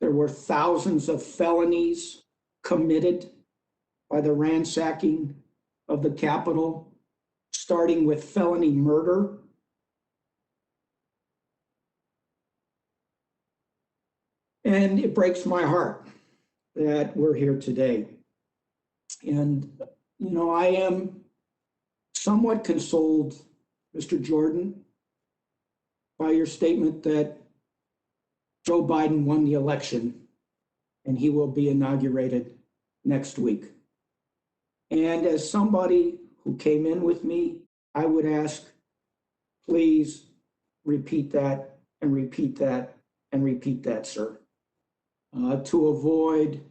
There were thousands of felonies committed by the ransacking of the Capitol, starting with felony murder. And it breaks my heart that we're here today. And, you know, I am somewhat consoled, Mr. Jordan, by your statement that Joe Biden won the election and he will be inaugurated next week. And as somebody who came in with me, I would ask, please repeat that and repeat that and repeat that, sir, to avoid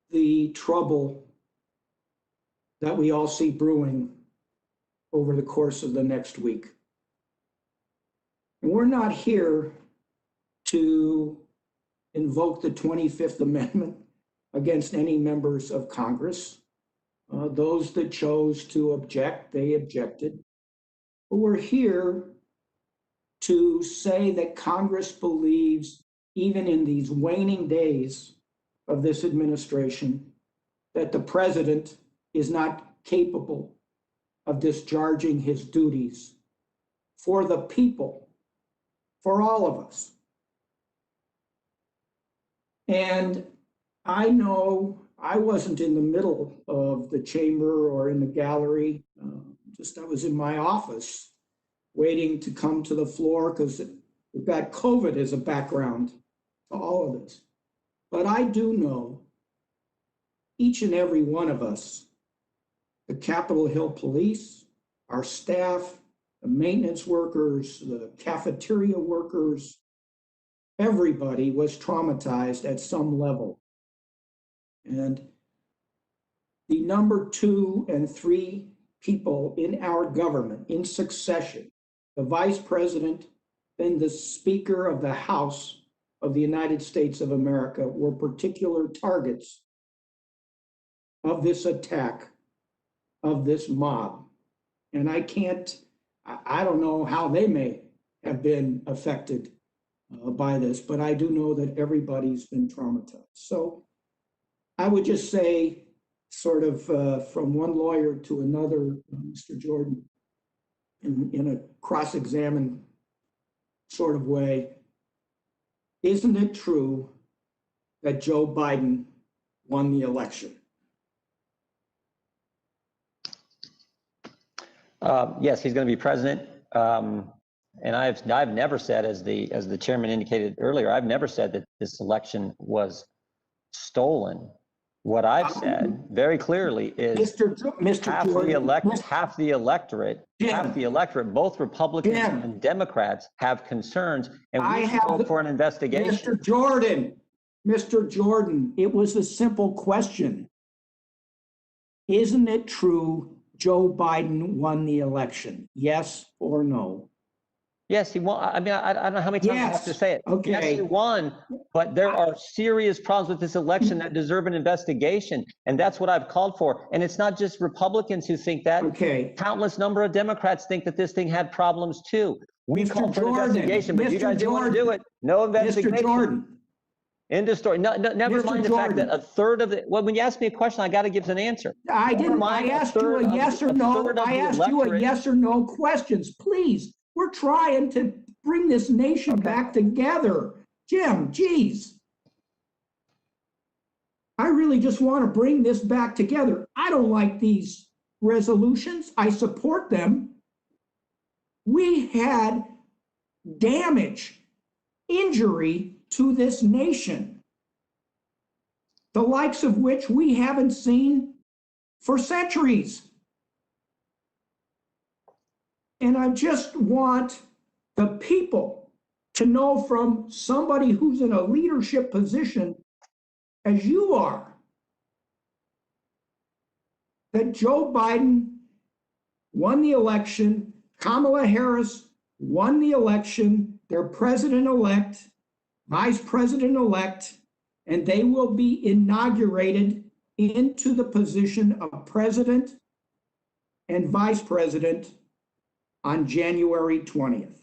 the trouble that we all see brewing over the course of the next week. And we're not here to invoke the 25th Amendment against any members of Congress. Those that chose to object, they objected. But we're here to say that Congress believes, even in these waning days of this administration, that the president is not capable of discharging his duties for the people, for all of us. And I know I wasn't in the middle of the chamber or in the gallery. I was in my office waiting to come to the floor because we've got COVID as a background to all of this. But I do know each and every one of us, the Capitol Hill Police, our staff, the maintenance workers, the cafeteria workers, everybody was traumatized at some level. And the number 2 and 3 people in our government in succession, the vice president, then the Speaker of the House of the United States of America, were particular targets of this attack, of this mob. And I don't know how they may have been affected by this, but I do know that everybody's been traumatized. So I would just say, sort of from one lawyer to another, Mr. Jordan, in a cross-examined sort of way, isn't it true that Joe Biden won the election? Yes, he's going to be president. And I've never said, as the chairman indicated earlier, I've never said that this election was stolen. What I've said very clearly is half the electorate, both Republicans and Democrats, have concerns, and we call for an investigation. Mr. Jordan, it was a simple question. Isn't it true Joe Biden won the election? Yes or no? Yes, he won. I mean, I don't know how many times I have to say it. Okay. Yes, he won, but there are serious problems with this election that deserve an investigation, and that's what I've called for. And it's not just Republicans who think that. Okay. Countless number of Democrats think that this thing had problems too. We've called for an investigation, but you guys don't want to do it. No investigation. Mr. Jordan. End of story. No, never mind the fact that a third of the, well, when you ask me a question, I got to give an answer. I didn't. I asked you a yes or no. I asked you a yes or no questions. Please, we're trying to bring this nation back together. Jim, geez. I really just want to bring this back together. I don't like these resolutions. I support them. We had damage, injury to this nation, the likes of which we haven't seen for centuries. And I just want the people to know from somebody who's in a leadership position, as you are, that Joe Biden won the election, Kamala Harris won the election, their president-elect, vice president-elect, and they will be inaugurated into the position of president and vice president on January 20th.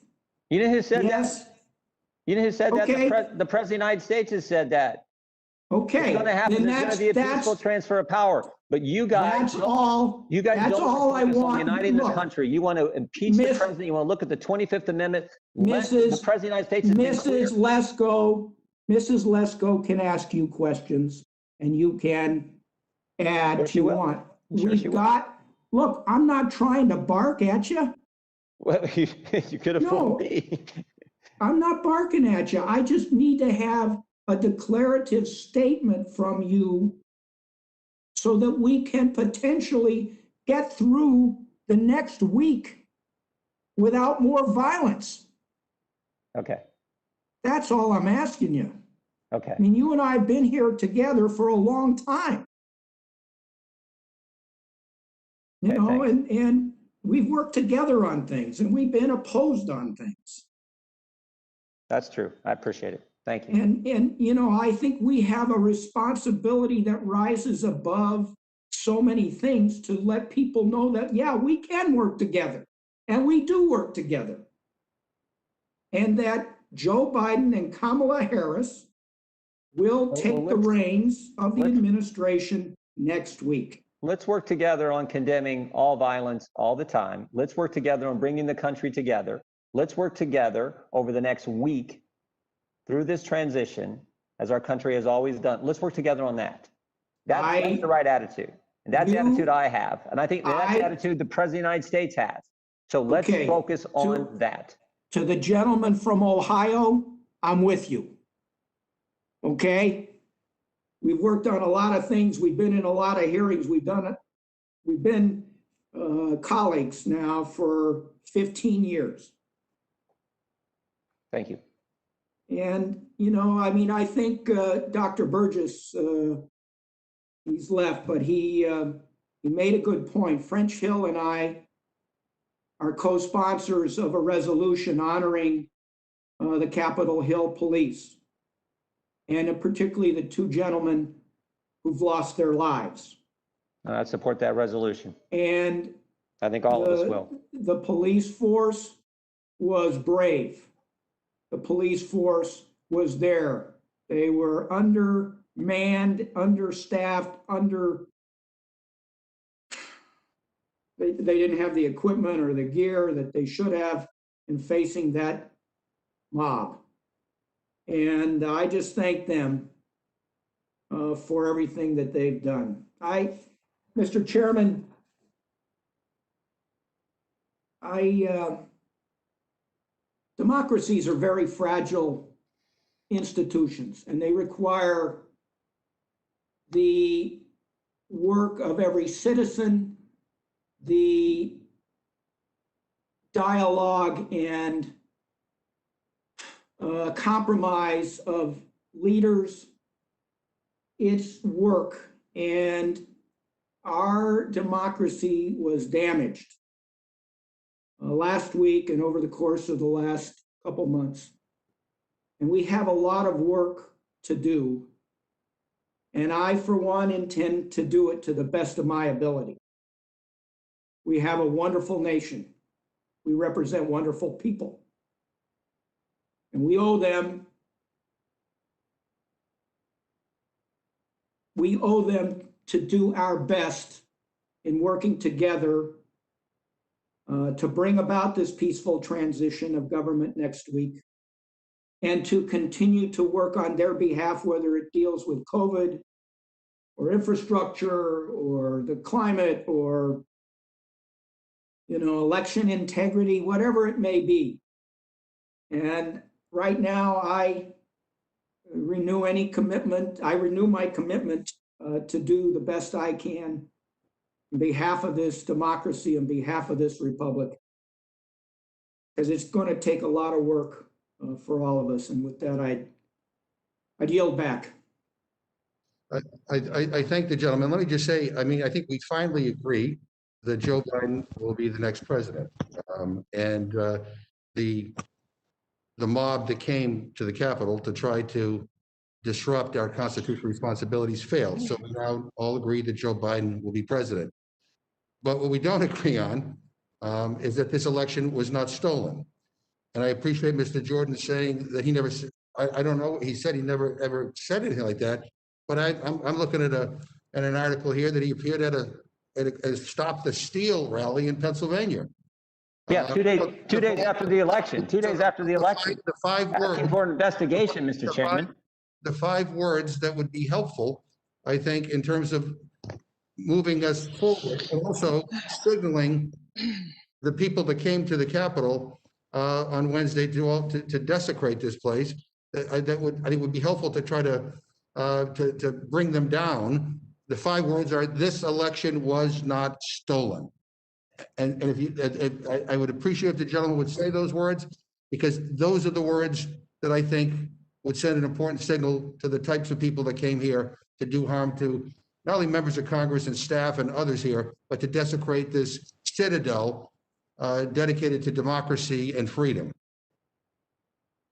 You know who said that? You know who said that? Okay. The President of the United States has said that. Okay. It's going to happen. Then There's going to be a peaceful transfer of power. But you guys, that's all. you guys That's don't all I focus on want. uniting this Look, country. You want to impeach the president. You want to look at the 25th Amendment. The President of the United States has been clear. Mrs. Lesko can ask you questions, and you can add if you want. We've got. Look, I'm not trying to bark at you. Well, you could have fooled me. I'm not barking at you. I just need to have a declarative statement from you so that we can potentially get through the next week without more violence. Okay. That's all I'm asking you. Okay. I mean, you and I have been here together for a long time. You know, and we've worked together on things, and we've been opposed on things. That's true. I appreciate it. Thank you. And you know, I think we have a responsibility that rises above so many things to let people know that, yeah, we can work together, and we do work together. And that Joe Biden and Kamala Harris will take the reins of the administration next week. Let's work together on condemning all violence all the time. Let's work together on bringing the country together. Let's work together over the next week through this transition, as our country has always done. Let's work together on that. That's the right attitude. And that's the attitude I have. And I think that's the attitude the President of the United States has. So let's focus on that. To the gentleman from Ohio, I'm with you. Okay? We've worked on a lot of things. We've been in a lot of hearings. We've done it. We've been colleagues now for 15 years. Thank you. And, you know, I mean, I think Dr. Burgess, he's left, but he made a good point. French Hill and I are co-sponsors of a resolution honoring the Capitol Hill Police, and particularly the two gentlemen who've lost their lives. I support that resolution. And I think all of us will. The police force was brave. The police force was there. They were undermanned, understaffed, they didn't have the equipment or the gear that they should have in facing that mob. And I just thank them for everything that they've done. Mr. Chairman, democracies are very fragile institutions, and they require the work of every citizen, the dialogue and compromise of leaders. It's work, and our democracy was damaged last week and over the course of the last couple months. And we have a lot of work to do. And I, for one, intend to do it to the best of my ability. We have a wonderful nation. We represent wonderful people. And we owe them to do our best in working together to bring about this peaceful transition of government next week, and to continue to work on their behalf, whether it deals with COVID or infrastructure or the climate or, you know, election integrity, whatever it may be. And right now, I renew my commitment to do the best I can on behalf of this democracy, on behalf of this republic, because it's going to take a lot of work for all of us. And with that, I'd yield back. I thank the gentleman. Let me just say, I mean, I think we finally agree that Joe Biden will be the next president. And the mob that came to the Capitol to try to disrupt our constitutional responsibilities failed. So we now all agree that Joe Biden will be president. But what we don't agree on is that this election was not stolen. And I appreciate Mr. Jordan saying that he never, I don't know, he said he never ever said anything like that. But I'm looking at an article here that he appeared at a Stop the Steal rally in Pennsylvania. Yeah, 2 days after the election, 2 days after the election. The five words. Asking for an investigation, Mr. Chairman. The 5 words that would be helpful, I think, in terms of moving us forward, and also signaling the people that came to the Capitol on Wednesday to desecrate this place. That would, I think, would be helpful to try to bring them down. The 5 words are: "This election was not stolen." And I would appreciate if the gentleman would say those words, because those are the words that I think would send an important signal to the types of people that came here to do harm to not only members of Congress and staff and others here, but to desecrate this citadel dedicated to democracy and freedom.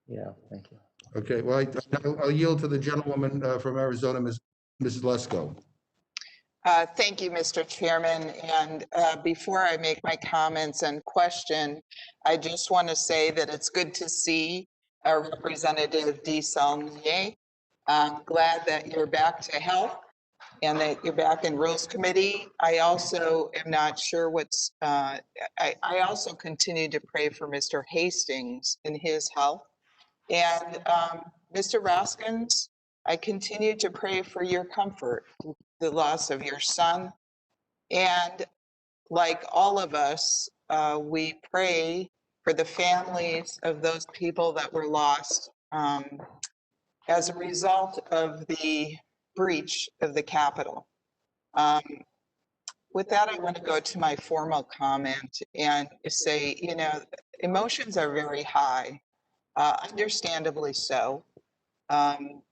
Yeah, thank you. Okay, well, I'll yield to the gentlewoman from Arizona, Mrs. Lesko. Thank you, Mr. Chairman. And before I make my comments and question, I just want to say that it's good to see Representative DeSaulnier. I'm glad that you're back to health and that you're back in Rules Committee. I also am not sure what's, I also continue to pray for Mr. Hastings in his health. And Mr. Roskins, I continue to pray for your comfort, the loss of your son. And like all of us, we pray for the families of those people that were lost as a result of the breach of the Capitol. With that, I want to go to my formal comment and say, you know, emotions are very high, understandably so.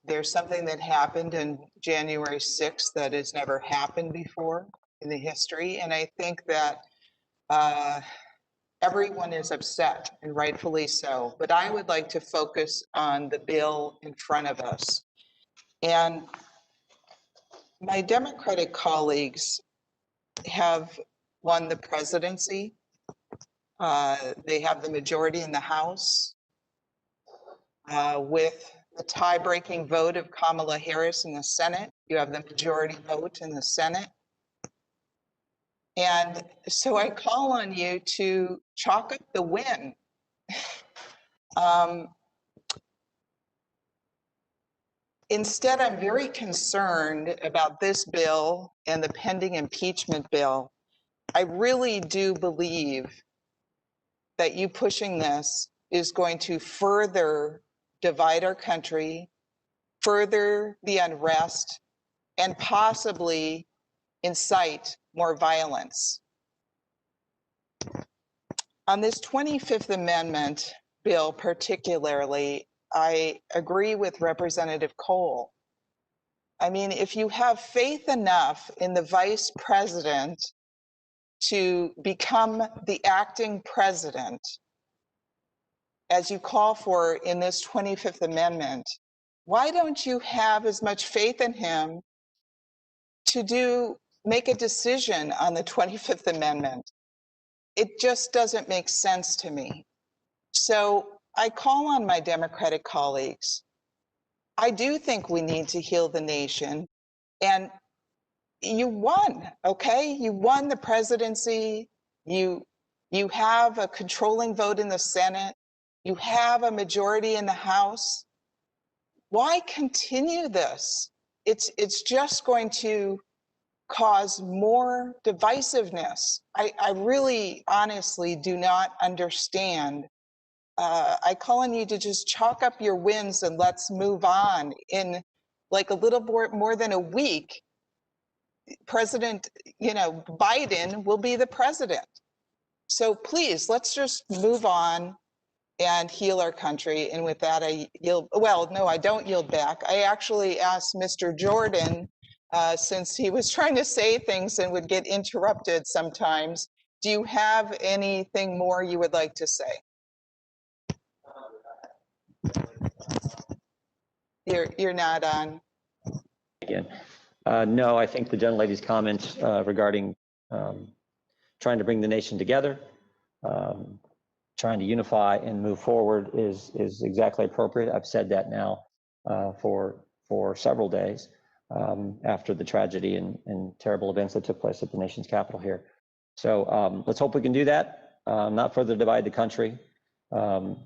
There's something that happened in January 6th that has never happened before in the history. And I think that everyone is upset, and rightfully so. But I would like to focus on the bill in front of us. And my Democratic colleagues have won the presidency. They have the majority in the House with the tie-breaking vote of Kamala Harris in the Senate. You have the majority vote in the Senate. And so I call on you to chalk up the win. Instead, I'm very concerned about this bill and the pending impeachment bill. I really do believe that you pushing this is going to further divide our country, further the unrest, and possibly incite more violence. On this 25th Amendment bill particularly, I agree with Representative Cole. I mean, if you have faith enough in the vice president to become the acting president, as you call for in this 25th Amendment, why don't you have as much faith in him to make a decision on the 25th Amendment? It just doesn't make sense to me. So I call on my Democratic colleagues. I do think we need to heal the nation. And you won, okay? You won the presidency. You have a controlling vote in the Senate. You have a majority in the House. Why continue this? It's just going to cause more divisiveness. I really honestly do not understand. I call on you to just chalk up your wins and let's move on. In like a little more than a week, President, Biden will be the president. So please, let's just move on and heal our country. And with that, I yield. Well, no, I don't yield back. I actually asked Mr. Jordan, since he was trying to say things and would get interrupted sometimes, do you have anything more you would like to say? You're not on. Again, no, I think the gentlelady's comments regarding trying to bring the nation together, trying to unify and move forward is exactly appropriate. I've said that now for several days after the tragedy and terrible events that took place at the nation's capital here. So let's hope we can do that, not further divide the country.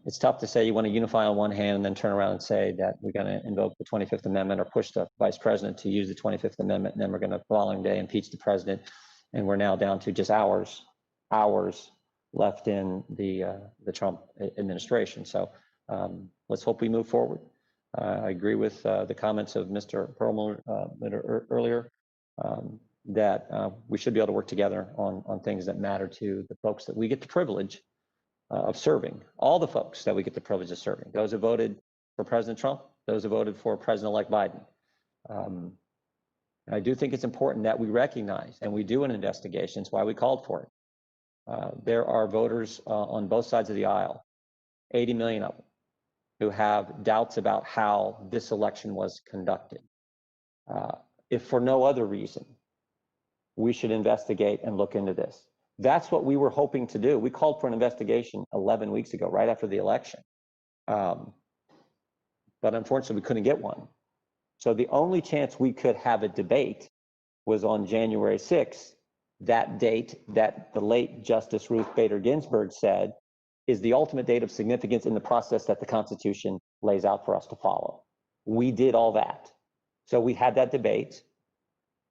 It's tough to say you want to unify on one hand and then turn around and say that we're going to invoke the 25th Amendment or push the vice president to use the 25th Amendment, and then we're going to the following day impeach the president, and we're now down to just hours left in the Trump administration. So let's hope we move forward. I agree with the comments of Mr. Perlmutter earlier that we should be able to work together on things that matter to the folks that we get the privilege of serving, all the folks that we get the privilege of serving, those who voted for President Trump, those who voted for President-elect Biden. I do think it's important that we recognize and we do an investigation. It's why we called for it. There are voters on both sides of the aisle, 80 million of them, who have doubts about how this election was conducted. If for no other reason, we should investigate and look into this. That's what we were hoping to do. We called for an investigation 11 weeks ago, right after the election. But unfortunately, we couldn't get one. So the only chance we could have a debate was on January 6th, that date that the late Justice Ruth Bader Ginsburg said is the ultimate date of significance in the process that the Constitution lays out for us to follow. We did all that. So we had that debate.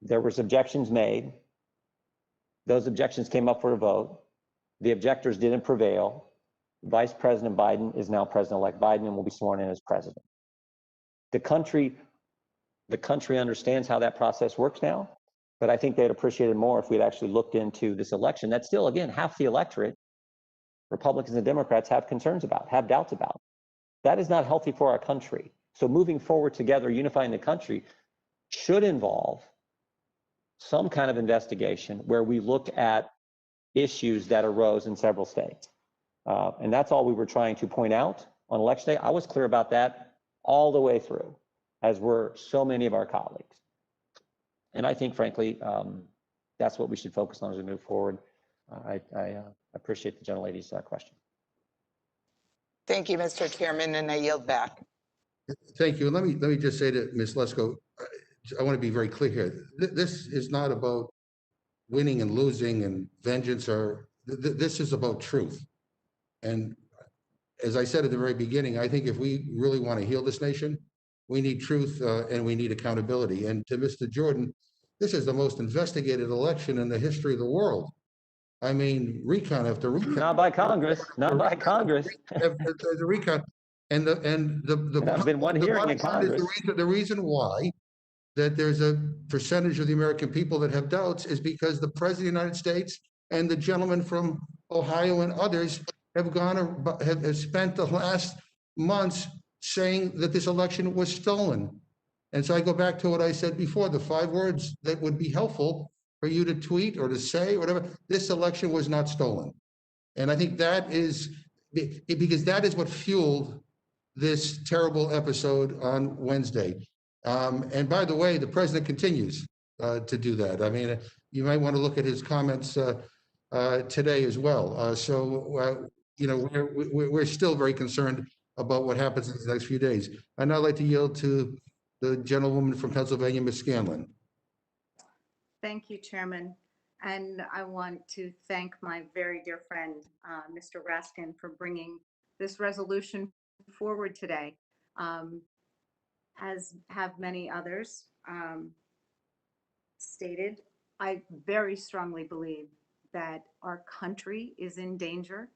There was objections made. Those objections came up for a vote. The objectors didn't prevail. Vice President Biden is now President-elect Biden and will be sworn in as president. The country understands how that process works now, but I think they'd appreciate it more if we'd actually looked into this election. That's still, again, half the electorate, Republicans and Democrats, have concerns about, have doubts about. That is not healthy for our country. So moving forward together, unifying the country, should involve some kind of investigation where we look at issues that arose in several states. And that's all we were trying to point out on election day. I was clear about that all the way through, as were so many of our colleagues. And I think, frankly, that's what we should focus on as we move forward. I appreciate the gentlelady's question. Thank you, Mr. Chairman, and I yield back. Thank you. And let me just say to Ms. Lesko, I want to be very clear here. This is not about winning and losing and vengeance, or this is about truth. And as I said at the very beginning, I think if we really want to heal this nation, we need truth and we need accountability. And to Mr. Jordan, this is the most investigated election in the history of the world. I mean, recount after recount. Not by Congress. Not by Congress. The recount. And There's been one hearing in Congress. The reason why that there's a percentage of the American people that have doubts is because the President of the United States and the gentleman from Ohio and others have spent the last months saying that this election was stolen. And so I go back to what I said before, the 5 words that would be helpful for you to tweet or to say, or whatever. This election was not stolen. And I think that is, because that is what fueled this terrible episode on Wednesday. And by the way, the president continues to do that. I mean, you might want to look at his comments today as well. You know, we're still very concerned about what happens in the next few days. I'd now like to yield to the gentlewoman from Pennsylvania, Ms. Scanlon. Thank you, Chairman. And I want to thank my very dear friend, Mr. Raskin, for bringing this resolution forward today. As have many others stated, I very strongly believe that our country is in danger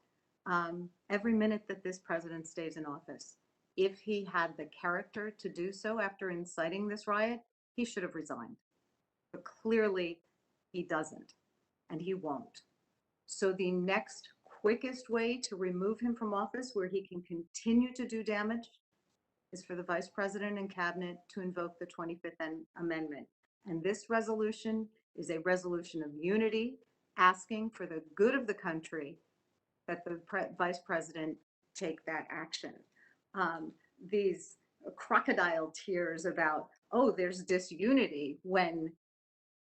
every minute that this president stays in office. If he had the character to do so after inciting this riot, he should have resigned. But clearly he doesn't, and he won't. So the next quickest way to remove him from office where he can continue to do damage is for the Vice President and Cabinet to invoke the 25th Amendment. And this resolution is a resolution of unity, asking for the good of the country that the Vice President take that action. These crocodile tears about, oh, there's disunity, when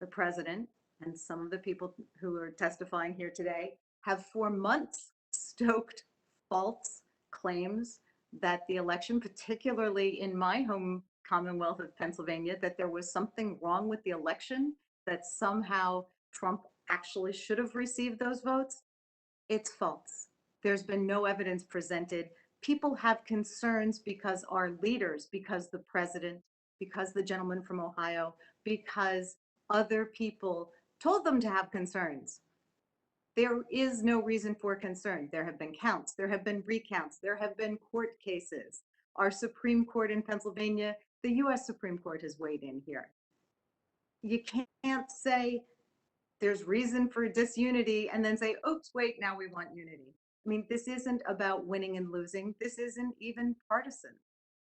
the President and some of the people who are testifying here today have for months stoked false claims that the election, particularly in my home Commonwealth of Pennsylvania, that there was something wrong with the election, that somehow Trump actually should have received those votes. It's false. There's been no evidence presented. People have concerns because our leaders, because the president, because the gentleman from Ohio, because other people told them to have concerns. There is no reason for concern. There have been counts, there have been recounts, there have been court cases. Our Supreme Court in Pennsylvania, the US Supreme Court has weighed in here. You can't say there's reason for disunity and then say, oops, wait, now we want unity. I mean, this isn't about winning and losing. This isn't even partisan.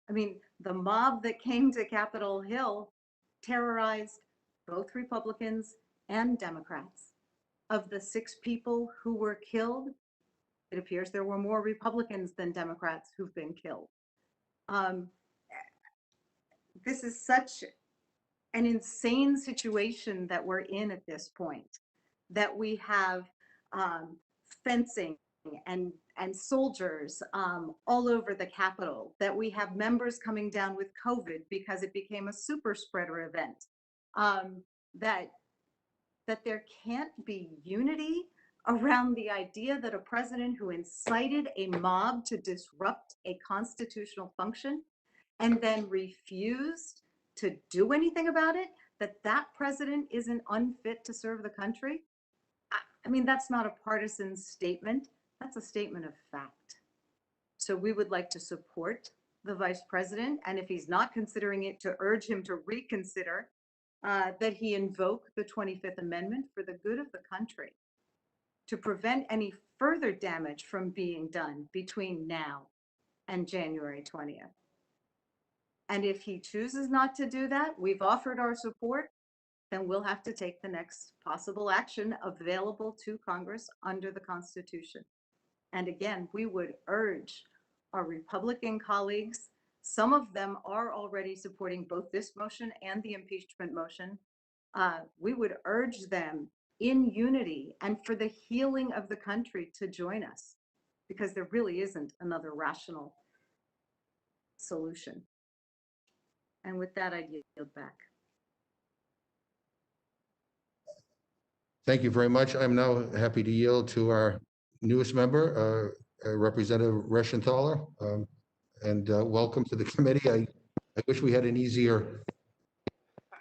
I mean, the mob that came to Capitol Hill terrorized both Republicans and Democrats. Of the 6 people who were killed, it appears there were more Republicans than Democrats who've been killed. This is such an insane situation that we're in at this point, that we have fencing and soldiers all over the Capitol, that we have members coming down with COVID because it became a super spreader event, that there can't be unity around the idea that a president who incited a mob to disrupt a constitutional function and then refused to do anything about it, that president isn't unfit to serve the country. I mean, that's not a partisan statement. That's a statement of fact. So we would like to support the vice president, and if he's not considering it, to urge him to reconsider that he invoke the 25th Amendment for the good of the country, to prevent any further damage from being done between now and January 20th. And if he chooses not to do that, we've offered our support, then we'll have to take the next possible action available to Congress under the Constitution. And again, we would urge our Republican colleagues, some of them are already supporting both this motion and the impeachment motion. We would urge them in unity and for the healing of the country to join us, because there really isn't another rational solution. And with that, I yield back. Thank you very much. I'm now happy to yield to our newest member, Representative Reschenthaler. And welcome to the committee. I wish we had an easier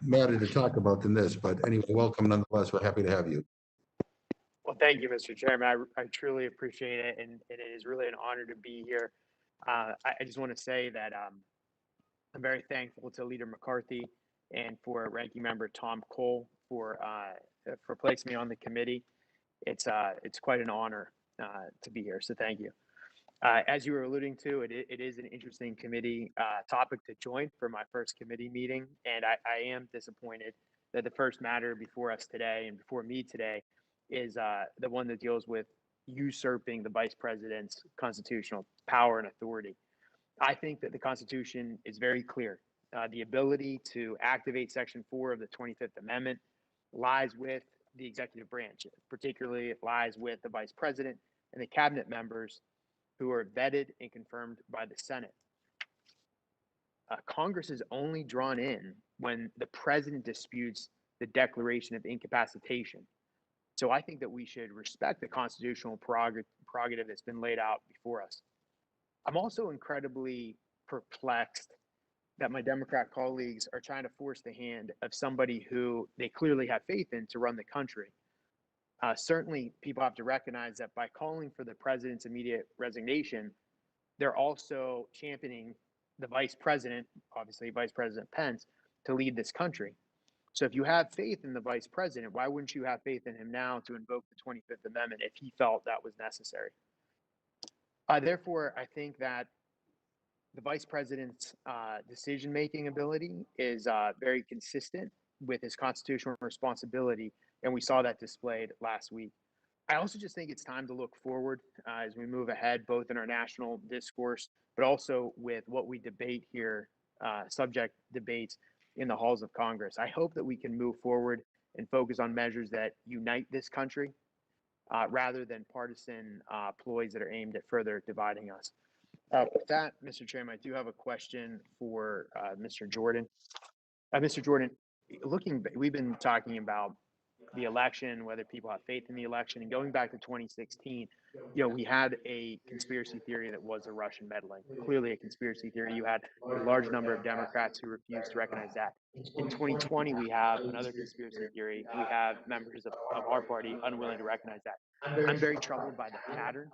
matter to talk about than this, but anyway, welcome nonetheless. We're happy to have you. Well, thank you, Mr. Chairman. I truly appreciate it, and it is really an honor to be here. I just want to say that I'm very thankful to Leader McCarthy and for Ranking Member Tom Cole for placing me on the committee. It's quite an honor to be here, so thank you. As you were alluding to, it is an interesting committee topic to join for my first committee meeting, and I am disappointed that the first matter before us today and before me today is the one that deals with usurping the vice president's constitutional power and authority. I think that the Constitution is very clear. The ability to activate Section 4 of the 25th Amendment lies with the executive branch. Particularly, it lies with the vice president and the cabinet members who are vetted and confirmed by the Senate. Congress is only drawn in when the president disputes the declaration of incapacitation. So I think that we should respect the constitutional prerogative that's been laid out before us. I'm also incredibly perplexed that my Democrat colleagues are trying to force the hand of somebody who they clearly have faith in to run the country. Certainly, people have to recognize that by calling for the president's immediate resignation, they're also championing the vice president, obviously Vice President Pence, to lead this country. So if you have faith in the vice president, why wouldn't you have faith in him now to invoke the 25th Amendment if he felt that was necessary? Therefore, I think that the vice president's decision-making ability is very consistent with his constitutional responsibility, and we saw that displayed last week. I also just think it's time to look forward as we move ahead, both in our national discourse, but also with what we debate here, subject debates in the halls of Congress. I hope that we can move forward and focus on measures that unite this country, rather than partisan ploys that are aimed at further dividing us. With that, Mr. Chairman, I do have a question for Mr. Jordan. Mr. Jordan, we've been talking about the election, whether people have faith in the election, and going back to 2016, we had a conspiracy theory that was a Russian meddling. Clearly a conspiracy theory. You had a large number of Democrats who refused to recognize that. In 2020, we have another conspiracy theory. We have members of our party unwilling to recognize that. I'm very troubled by the pattern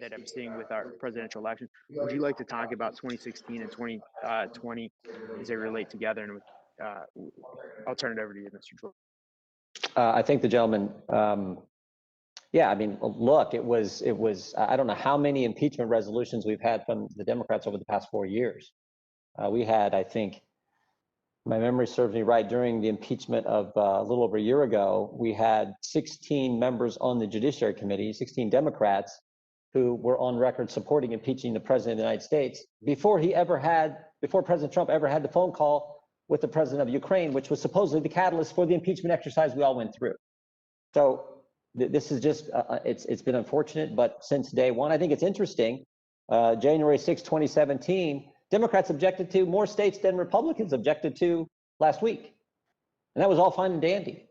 that I'm seeing with our presidential election. Would you like to talk about 2016 and 2020 as they relate together? And I'll turn it over to you, Mr. Jordan. I think the gentleman, yeah, I mean, look, it was, I don't know how many impeachment resolutions we've had from the Democrats over the past 4 years. We had, I think, my memory serves me right, during the impeachment of a little over a year ago, we had 16 members on the Judiciary Committee, 16 Democrats, who were on record supporting impeaching the President of the United States before President Trump ever had the phone call with the President of Ukraine, which was supposedly the catalyst for the impeachment exercise we all went through. So this is just, it's been unfortunate, but since day one, I think it's interesting. January 6, 2017, Democrats objected to more states than Republicans objected to last week. And that was all fine and dandy.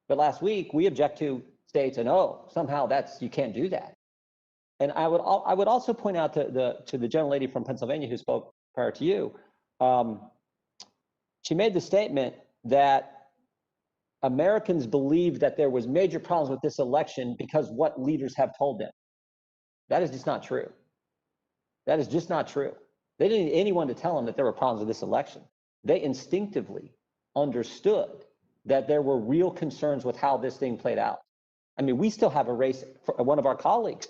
But last week, we object to states, and somehow you can't do that. And I would also point out to the gentlelady from Pennsylvania who spoke prior to you, she made the statement that Americans believed that there was major problems with this election because what leaders have told them. That is just not true. That is just not true. They didn't need anyone to tell them that there were problems with this election. They instinctively understood that there were real concerns with how this thing played out. I mean, we still have a race for one of our colleagues.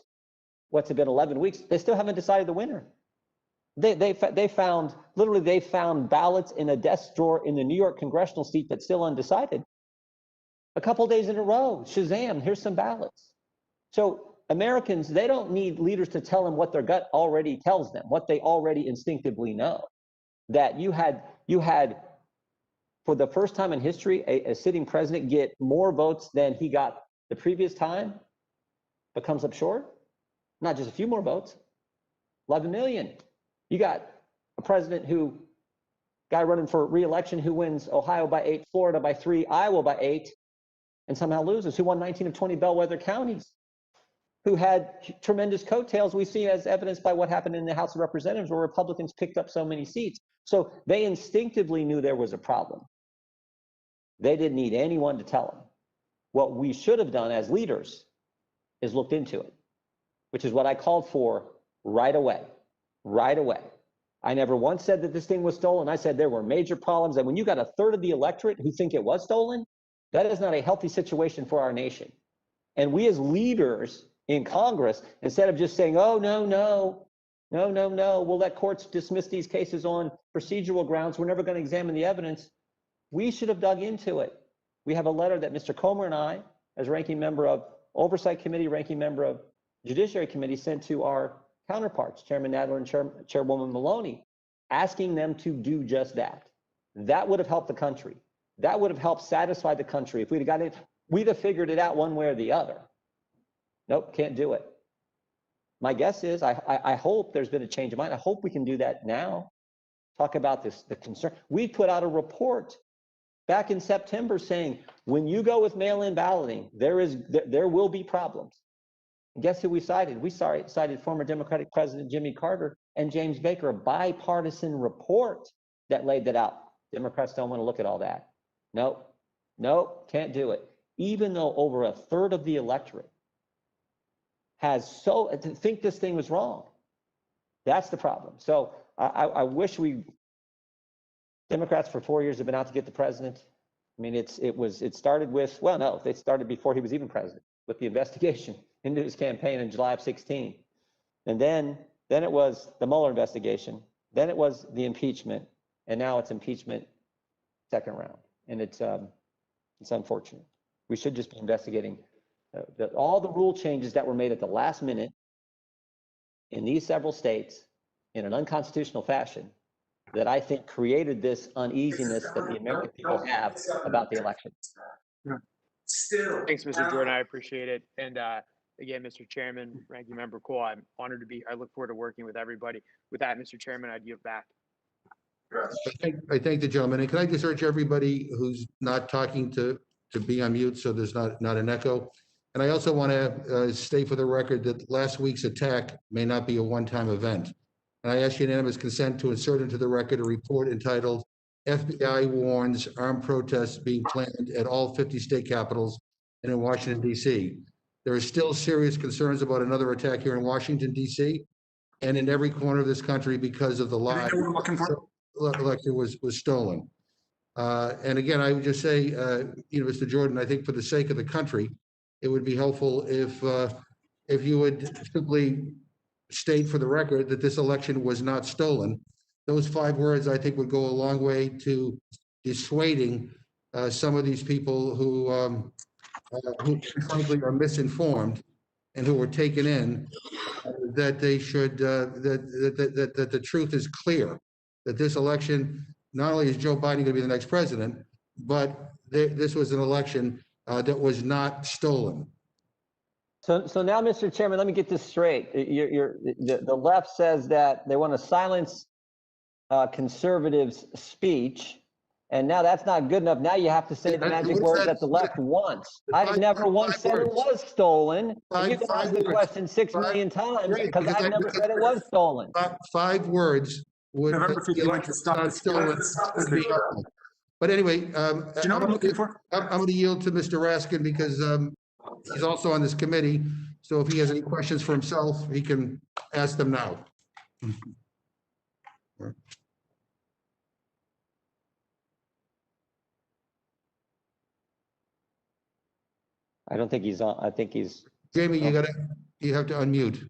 What's it been, 11 weeks? They still haven't decided the winner. They found ballots in a desk drawer in the New York congressional seat that's still undecided. A couple days in a row, Shazam, here's some ballots. So Americans, they don't need leaders to tell them what their gut already tells them, what they already instinctively know. That you had, for the first time in history, a sitting president get more votes than he got the previous time, but comes up short. Not just a few more votes, 11 million. You got a president guy running for re-election who wins Ohio by 8, Florida by 3, Iowa by 8, and somehow loses, who won 19 of 20 bellwether counties, who had tremendous coattails we see as evidenced by what happened in the House of Representatives where Republicans picked up so many seats. So they instinctively knew there was a problem. They didn't need anyone to tell them. What we should have done as leaders is looked into it, which is what I called for right away. Right away. I never once said that this thing was stolen. I said there were major problems. And when you got a third of the electorate who think it was stolen, that is not a healthy situation for our nation. And we as leaders in Congress, instead of just saying, oh, no, we'll let courts dismiss these cases on procedural grounds, we're never going to examine the evidence, we should have dug into it. We have a letter that Mr. Comer and I, as ranking member of Oversight Committee, ranking member of Judiciary Committee, sent to our counterparts, Chairman Nadler and Chairwoman Maloney, asking them to do just that. That would have helped the country. That would have helped satisfy the country. If we'd have gotten it, we'd have figured it out one way or the other. Nope, can't do it. My guess is, I hope there's been a change of mind. I hope we can do that now. Talk about this, the concern. We put out a report back in September saying, when you go with mail-in balloting, there will be problems. And guess who we cited? We cited former Democratic President Jimmy Carter and James Baker, a bipartisan report that laid that out. Democrats don't want to look at all that. Nope, can't do it. Even though over a third of the electorate think this thing was wrong. That's the problem. So I wish Democrats for 4 years have been out to get the president. I mean, it started with, well, no, they started before he was even president with the investigation into his campaign in July of 16. And then it was the Mueller investigation. Then it was the impeachment. And now it's impeachment second round. And it's unfortunate. We should just be investigating all the rule changes that were made at the last minute in these several states in an unconstitutional fashion that I think created this uneasiness that the American people have about the election. Thanks, Mr. Jordan. I appreciate it. And again, Mr. Chairman, Ranking Member Cole, I'm honored to be here. I look forward to working with everybody. With that, Mr. Chairman, I'd yield back. I thank the gentleman. And can I just urge everybody who's not talking to be on mute so there's not an echo? And I also want to state for the record that last week's attack may not be a one-time event. And I ask unanimous consent to insert into the record a report entitled FBI warns armed protests being planned at all 50 state capitals and in Washington, D.C. There are still serious concerns about another attack here in Washington, D.C. and in every corner of this country because of the lie election was stolen. And again, I would just say, Mr. Jordan, I think for the sake of the country, it would be helpful if you would simply state for the record that this election was not stolen. Those 5 words, I think, would go a long way to dissuading some of these people who frankly are misinformed and who were taken in, that they should, that the truth is clear, that this election, not only is Joe Biden going to be the next president, but this was an election that was not stolen. So now, Mr. Chairman, let me get this straight. The left says that they want to silence conservatives' speech, and now that's not good enough. Now you have to say the magic words that the left wants. I've never once said it was stolen. You've asked the question 6 million times because I've never said it was stolen. 5 words would November 15th, be to stop this. would be helpful. But anyway, Do you know what I'm looking for? I'm going to yield to Mr. Raskin because he's also on this committee. So if he has any questions for himself, he can ask them now. I don't think he's on. I think he's. Jamie, you have to unmute.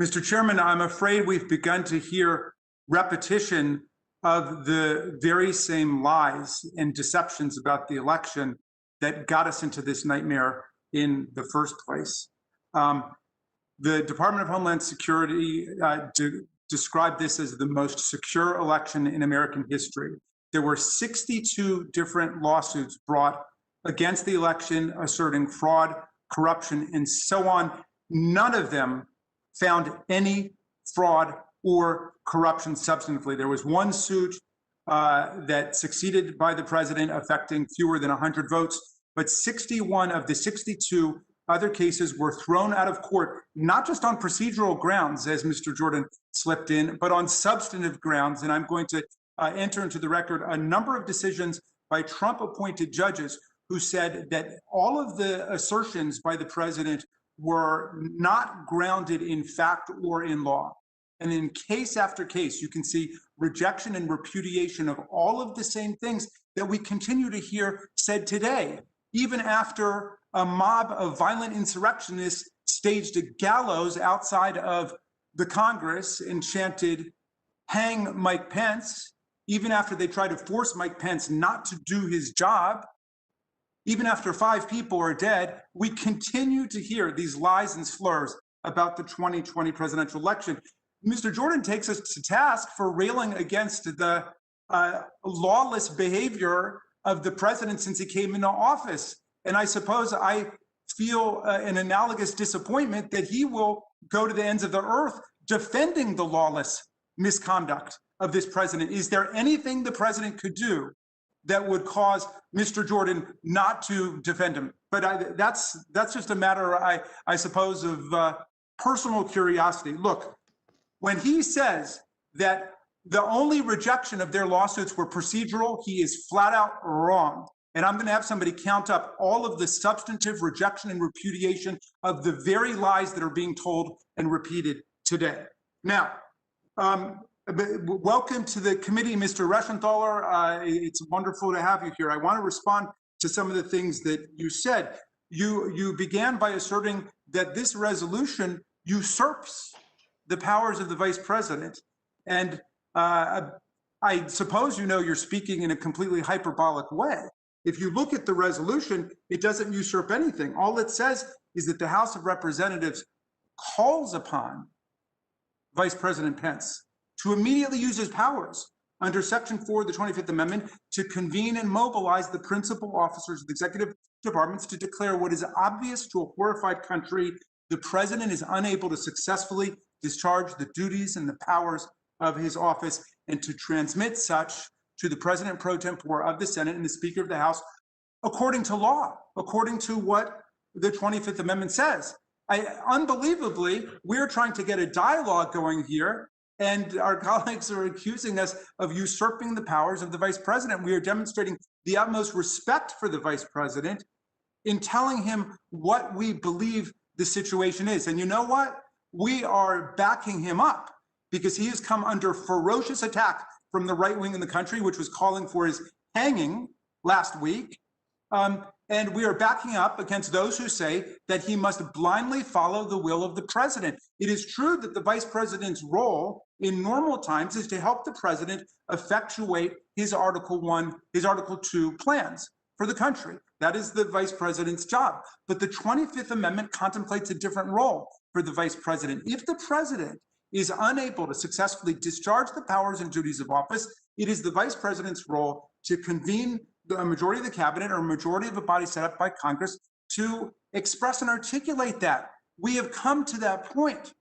Mr. Chairman, I'm afraid we've begun to hear repetition of the very same lies and deceptions about the election that got us into this nightmare in the first place. The Department of Homeland Security described this as the most secure election in American history. There were 62 different lawsuits brought against the election, asserting fraud, corruption, and so on. None of them found any fraud or corruption substantively. There was one suit that succeeded by the president, affecting fewer than 100 votes, but 61 of the 62 other cases were thrown out of court, not just on procedural grounds, as Mr. Jordan slipped in, but on substantive grounds. And I'm going to enter into the record a number of decisions by Trump-appointed judges who said that all of the assertions by the president were not grounded in fact or in law. And in case after case, you can see rejection and repudiation of all of the same things that we continue to hear said today, even after a mob of violent insurrectionists staged a gallows outside of the Congress and chanted, "Hang Mike Pence," even after they tried to force Mike Pence not to do his job. Even after 5 people are dead, we continue to hear these lies and slurs about the 2020 presidential election. Mr. Jordan takes us to task for railing against the lawless behavior of the president since he came into office. And I suppose I feel an analogous disappointment that he will go to the ends of the earth defending the lawless misconduct of this president. Is there anything the president could do that would cause Mr. Jordan not to defend him? But that's just a matter, I suppose, of personal curiosity. Look, when he says that the only rejection of their lawsuits were procedural, he is flat out wrong. And I'm going to have somebody count up all of the substantive rejection and repudiation of the very lies that are being told and repeated today. Now, welcome to the committee, Mr. Reschenthaler. It's wonderful to have you here. I want to respond to some of the things that you said. You began by asserting that this resolution usurps the powers of the vice president. And I suppose you know you're speaking in a completely hyperbolic way. If you look at the resolution, it doesn't usurp anything. All it says is that the House of Representatives calls upon Vice President Pence to immediately use his powers under Section 4 of the 25th Amendment to convene and mobilize the principal officers of the executive departments to declare what is obvious to a horrified country: the president is unable to successfully discharge the duties and the powers of his office, and to transmit such to the president pro tempore of the Senate and the Speaker of the House according to law, according to what the 25th Amendment says. Unbelievably, we're trying to get a dialogue going here, and our colleagues are accusing us of usurping the powers of the vice president. We are demonstrating the utmost respect for the vice president in telling him what we believe the situation is. And you know what? We are backing him up because he has come under ferocious attack from the right wing in the country, which was calling for his hanging last week. And we are backing up against those who say that he must blindly follow the will of the president. It is true that the vice president's role in normal times is to help the president effectuate his Article 1, his Article 2 plans for the country. That is the vice president's job. But the 25th Amendment contemplates a different role for the vice president. If the president is unable to successfully discharge the powers and duties of office, it is the vice president's role to convene a majority of the cabinet or a majority of a body set up by Congress to express and articulate that. We have come to that point,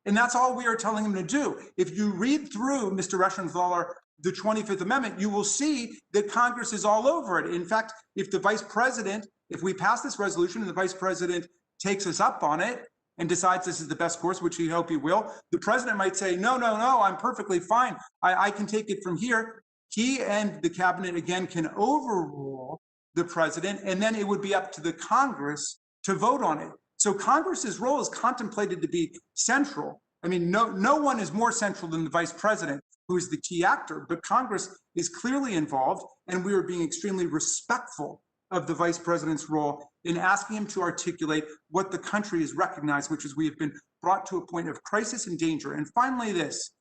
and that's all we are telling him to do. If you read through, Mr. Reschenthaler, the 25th Amendment, you will see that Congress is all over it. In fact, if the vice president, if we pass this resolution and the vice president takes us up on it and decides this is the best course, which we hope he will, the president might say, no, I'm perfectly fine. I can take it from here. He and the cabinet, again, can overrule the president, and then it would be up to the Congress to vote on it. So Congress's role is contemplated to be central. I mean, no one is more central than the vice president, who is the key actor, but Congress is clearly involved, and we are being extremely respectful of the vice president's role in asking him to articulate what the country has recognized, which is we have been brought to a point of crisis and danger. And finally, this,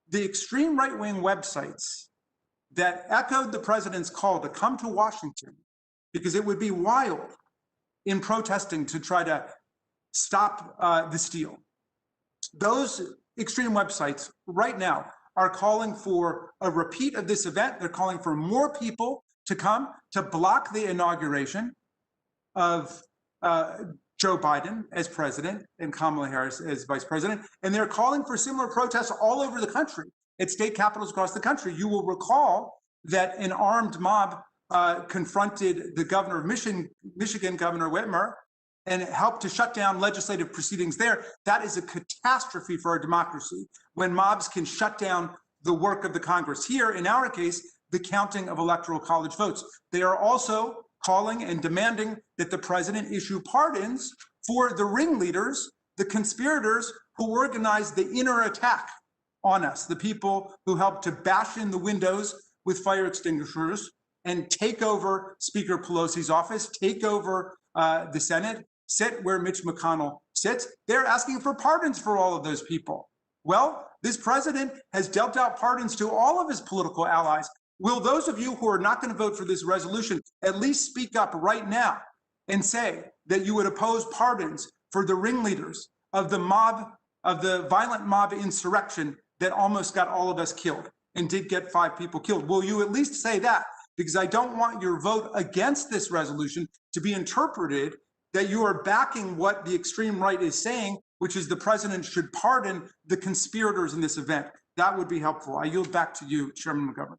the extreme right-wing websites that echoed the president's call to come to Washington because it would be wild in protesting to try to stop the steal. Those extreme websites right now are calling for a repeat of this event. They're calling for more people to come to block the inauguration of Joe Biden as president and Kamala Harris as vice president. And they're calling for similar protests all over the country, at state capitals across the country. You will recall that an armed mob confronted the governor of Michigan, Governor Whitmer, and helped to shut down legislative proceedings there. That is a catastrophe for our democracy, when mobs can shut down the work of the Congress. Here, in our case, the counting of electoral college votes. They are also calling and demanding that the president issue pardons for the ringleaders, the conspirators who organized the inner attack on us, the people who helped to bash in the windows with fire extinguishers and take over Speaker Pelosi's office, take over the Senate, sit where Mitch McConnell sits. They're asking for pardons for all of those people. Well, this president has dealt out pardons to all of his political allies. Will those of you who are not going to vote for this resolution at least speak up right now and say that you would oppose pardons for the ringleaders of the mob, of the violent mob insurrection that almost got all of us killed and did get 5 people killed? Will you at least say that? Because I don't want your vote against this resolution to be interpreted that you are backing what the extreme right is saying, which is the president should pardon the conspirators in this event. That would be helpful. I yield back to you, Chairman McGovern.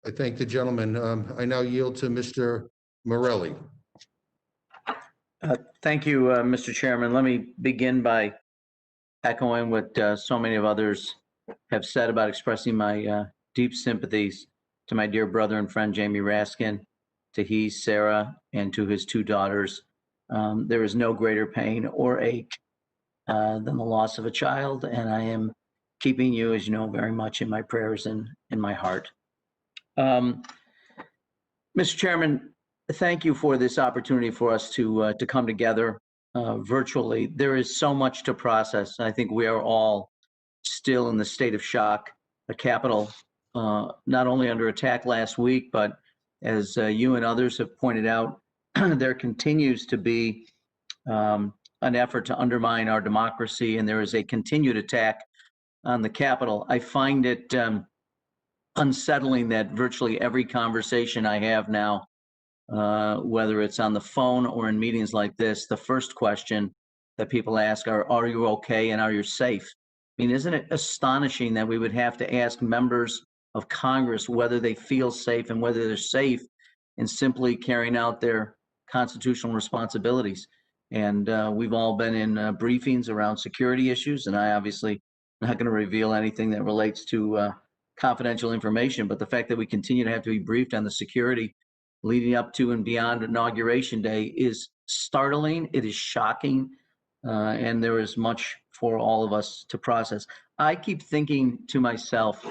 I thank the gentleman. I now yield to Mr. Morelli. Thank you, Mr. Chairman. Let me begin by echoing what so many of others have said about expressing my deep sympathies to my dear brother and friend, Jamie Raskin, to he, Sarah, and to his 2 daughters. There is no greater pain or ache than the loss of a child, and I am keeping you, as you know, very much in my prayers and in my heart. Mr. Chairman, thank you for this opportunity for us to come together virtually. There is so much to process. I think we are all still in the state of shock. The Capitol, not only under attack last week, but as you and others have pointed out, there continues to be an effort to undermine our democracy, and there is a continued attack on the Capitol. I find it unsettling that virtually every conversation I have now, whether it's on the phone or in meetings like this, the first question that people ask are you okay and are you safe? I mean, isn't it astonishing that we would have to ask members of Congress whether they feel safe and whether they're safe in simply carrying out their constitutional responsibilities? And we've all been in briefings around security issues, and I obviously am not going to reveal anything that relates to confidential information, but the fact that we continue to have to be briefed on the security leading up to and beyond Inauguration Day is startling. It is shocking, and there is much for all of us to process. I keep thinking to myself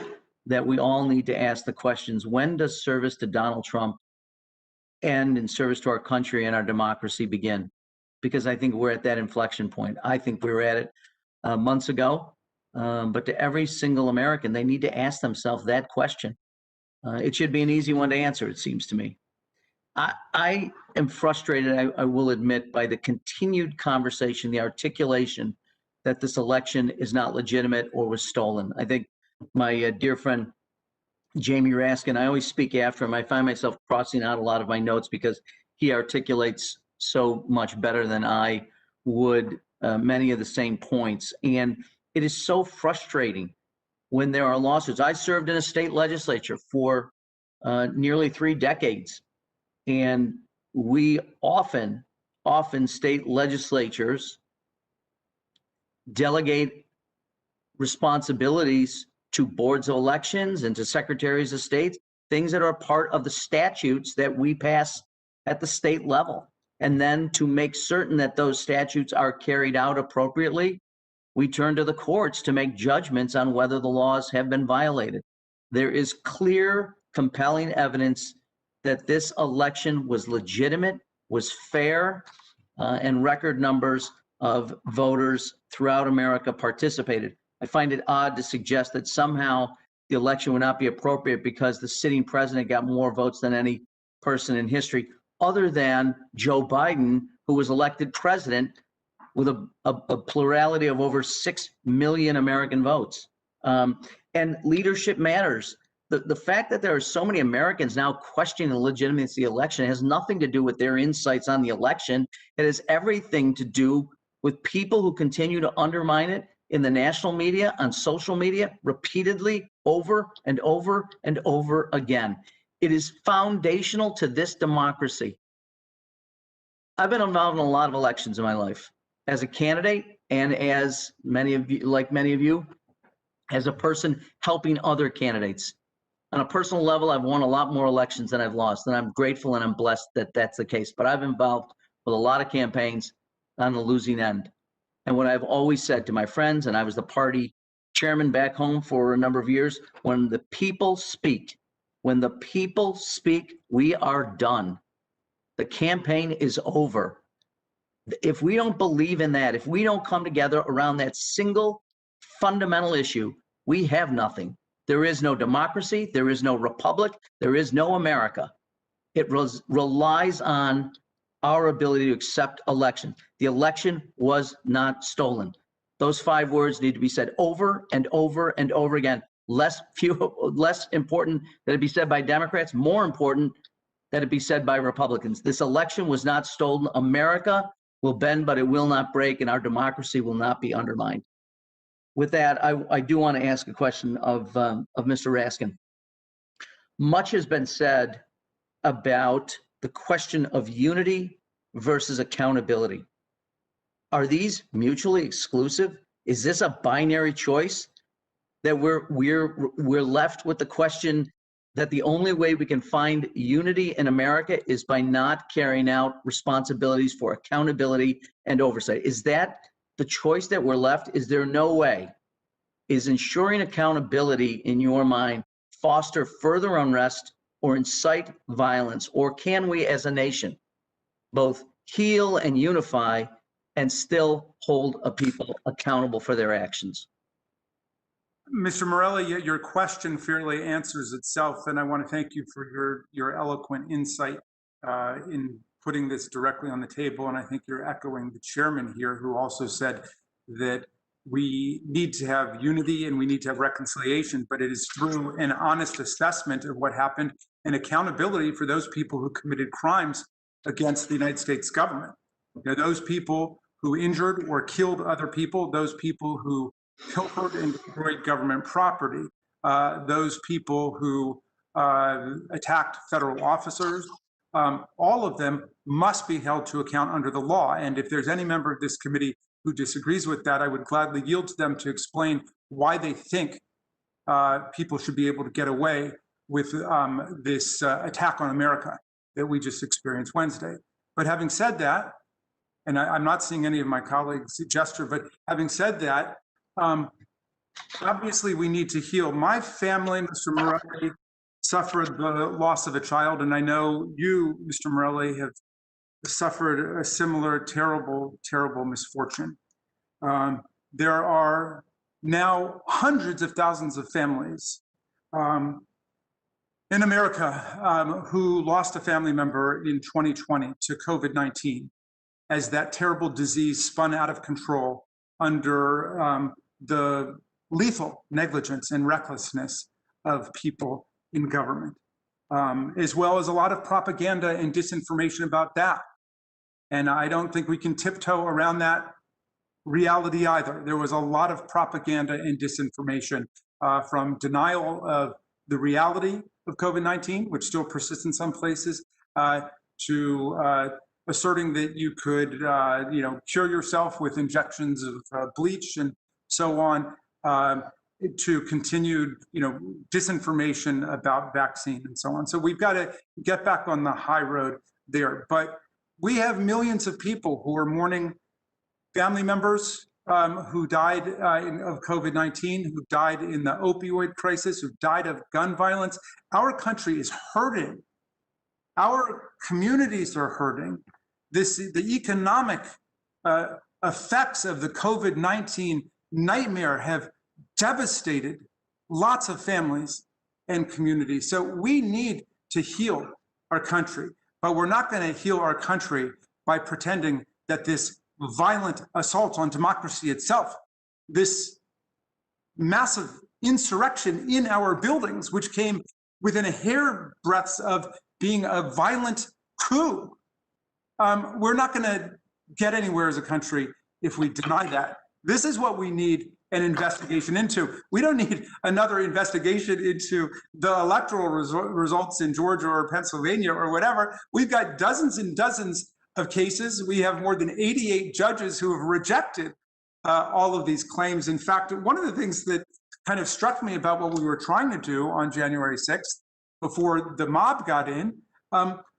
that we all need to ask the questions, when does service to Donald Trump end and service to our country and our democracy begin? Because I think we're at that inflection point. I think we were at it months ago, but to every single American, they need to ask themselves that question. It should be an easy one to answer, it seems to me. I am frustrated, I will admit, by the continued conversation, the articulation that this election is not legitimate or was stolen. I think my dear friend Jamie Raskin, I always speak after him. I find myself crossing out a lot of my notes because he articulates so much better than I would many of the same points. And it is so frustrating when there are lawsuits. I served in a state legislature for nearly 3 decades. And we often state legislatures delegate responsibilities to boards of elections and to secretaries of state, things that are part of the statutes that we pass at the state level. And then to make certain that those statutes are carried out appropriately, we turn to the courts to make judgments on whether the laws have been violated. There is clear, compelling evidence that this election was legitimate, was fair, and record numbers of voters throughout America participated. I find it odd to suggest that somehow the election would not be appropriate because the sitting president got more votes than any person in history, other than Joe Biden, who was elected president with a plurality of over 6 million American votes. And leadership matters. The fact that there are so many Americans now questioning the legitimacy of the election has nothing to do with their insights on the election. It has everything to do with people who continue to undermine it in the national media, on social media, repeatedly, over and over and over again. It is foundational to this democracy. I've been involved in a lot of elections in my life as a candidate and as many of you, as a person helping other candidates. On a personal level, I've won a lot more elections than I've lost, and I'm grateful and I'm blessed that that's the case. But I've been involved with a lot of campaigns on the losing end. And what I've always said to my friends, and I was the party chairman back home for a number of years, when the people speak, we are done. The campaign is over. If we don't believe in that, if we don't come together around that single fundamental issue, we have nothing. There is no democracy, there is no republic, there is no America. It relies on our ability to accept election. The election was not stolen. Those 5 words need to be said over and over and over again. Less important that it be said by Democrats, more important that it be said by Republicans. This election was not stolen. America will bend, but it will not break, and our democracy will not be undermined. With that, I do want to ask a question of Mr. Raskin. Much has been said about the question of unity versus accountability. Are these mutually exclusive? Is this a binary choice that we're left with the question that the only way we can find unity in America is by not carrying out responsibilities for accountability and oversight? Is that the choice that we're left? Is there no way? Is ensuring accountability in your mind foster further unrest or incite violence? Or can we as a nation both heal and unify and still hold a people accountable for their actions? Mr. Morelli, your question fairly answers itself, and I want to thank you for your eloquent insight in putting this directly on the table. And I think you're echoing the chairman here, who also said that We need to have unity and we need to have reconciliation, but it is through an honest assessment of what happened and accountability for those people who committed crimes against the United States government. You know, those people who injured or killed other people, those people who pilfered and destroyed government property, those people who attacked federal officers, all of them must be held to account under the law. And if there's any member of this committee who disagrees with that, I would gladly yield to them to explain why they think people should be able to get away with this attack on America that we just experienced Wednesday. But having said that, and I'm not seeing any of my colleagues gesture, but having said that, obviously we need to heal. My family, Mr. Morelli, suffered the loss of a child, and I know you, Mr. Morelli, have suffered a similar terrible, terrible misfortune. There are now hundreds of thousands of families in America who lost a family member in 2020 to COVID-19 as that terrible disease spun out of control under the lethal negligence and recklessness of people in government, as well as a lot of propaganda and disinformation about that. And I don't think we can tiptoe around that reality either. There was a lot of propaganda and disinformation from denial of the reality of COVID-19, which still persists in some places, to asserting that you could, cure yourself with injections of bleach and so on, to continued, disinformation about vaccine and so on. So we've got to get back on the high road there. But we have millions of people who are mourning family members who died of COVID-19, who died in the opioid crisis, who died of gun violence. Our country is hurting. Our communities are hurting. The economic effects of the COVID-19 nightmare have devastated lots of families and communities. So we need to heal our country, but we're not going to heal our country by pretending that this violent assault on democracy itself, this massive insurrection in our buildings, which came within a hairbreadth of being a violent coup, we're not going to get anywhere as a country if we deny that. This is what we need an investigation into. We don't need another investigation into the electoral results in Georgia or Pennsylvania or whatever. We've got dozens and dozens of cases. We have more than 88 judges who have rejected all of these claims. In fact, one of the things that kind of struck me about what we were trying to do on January 6th, before the mob got in,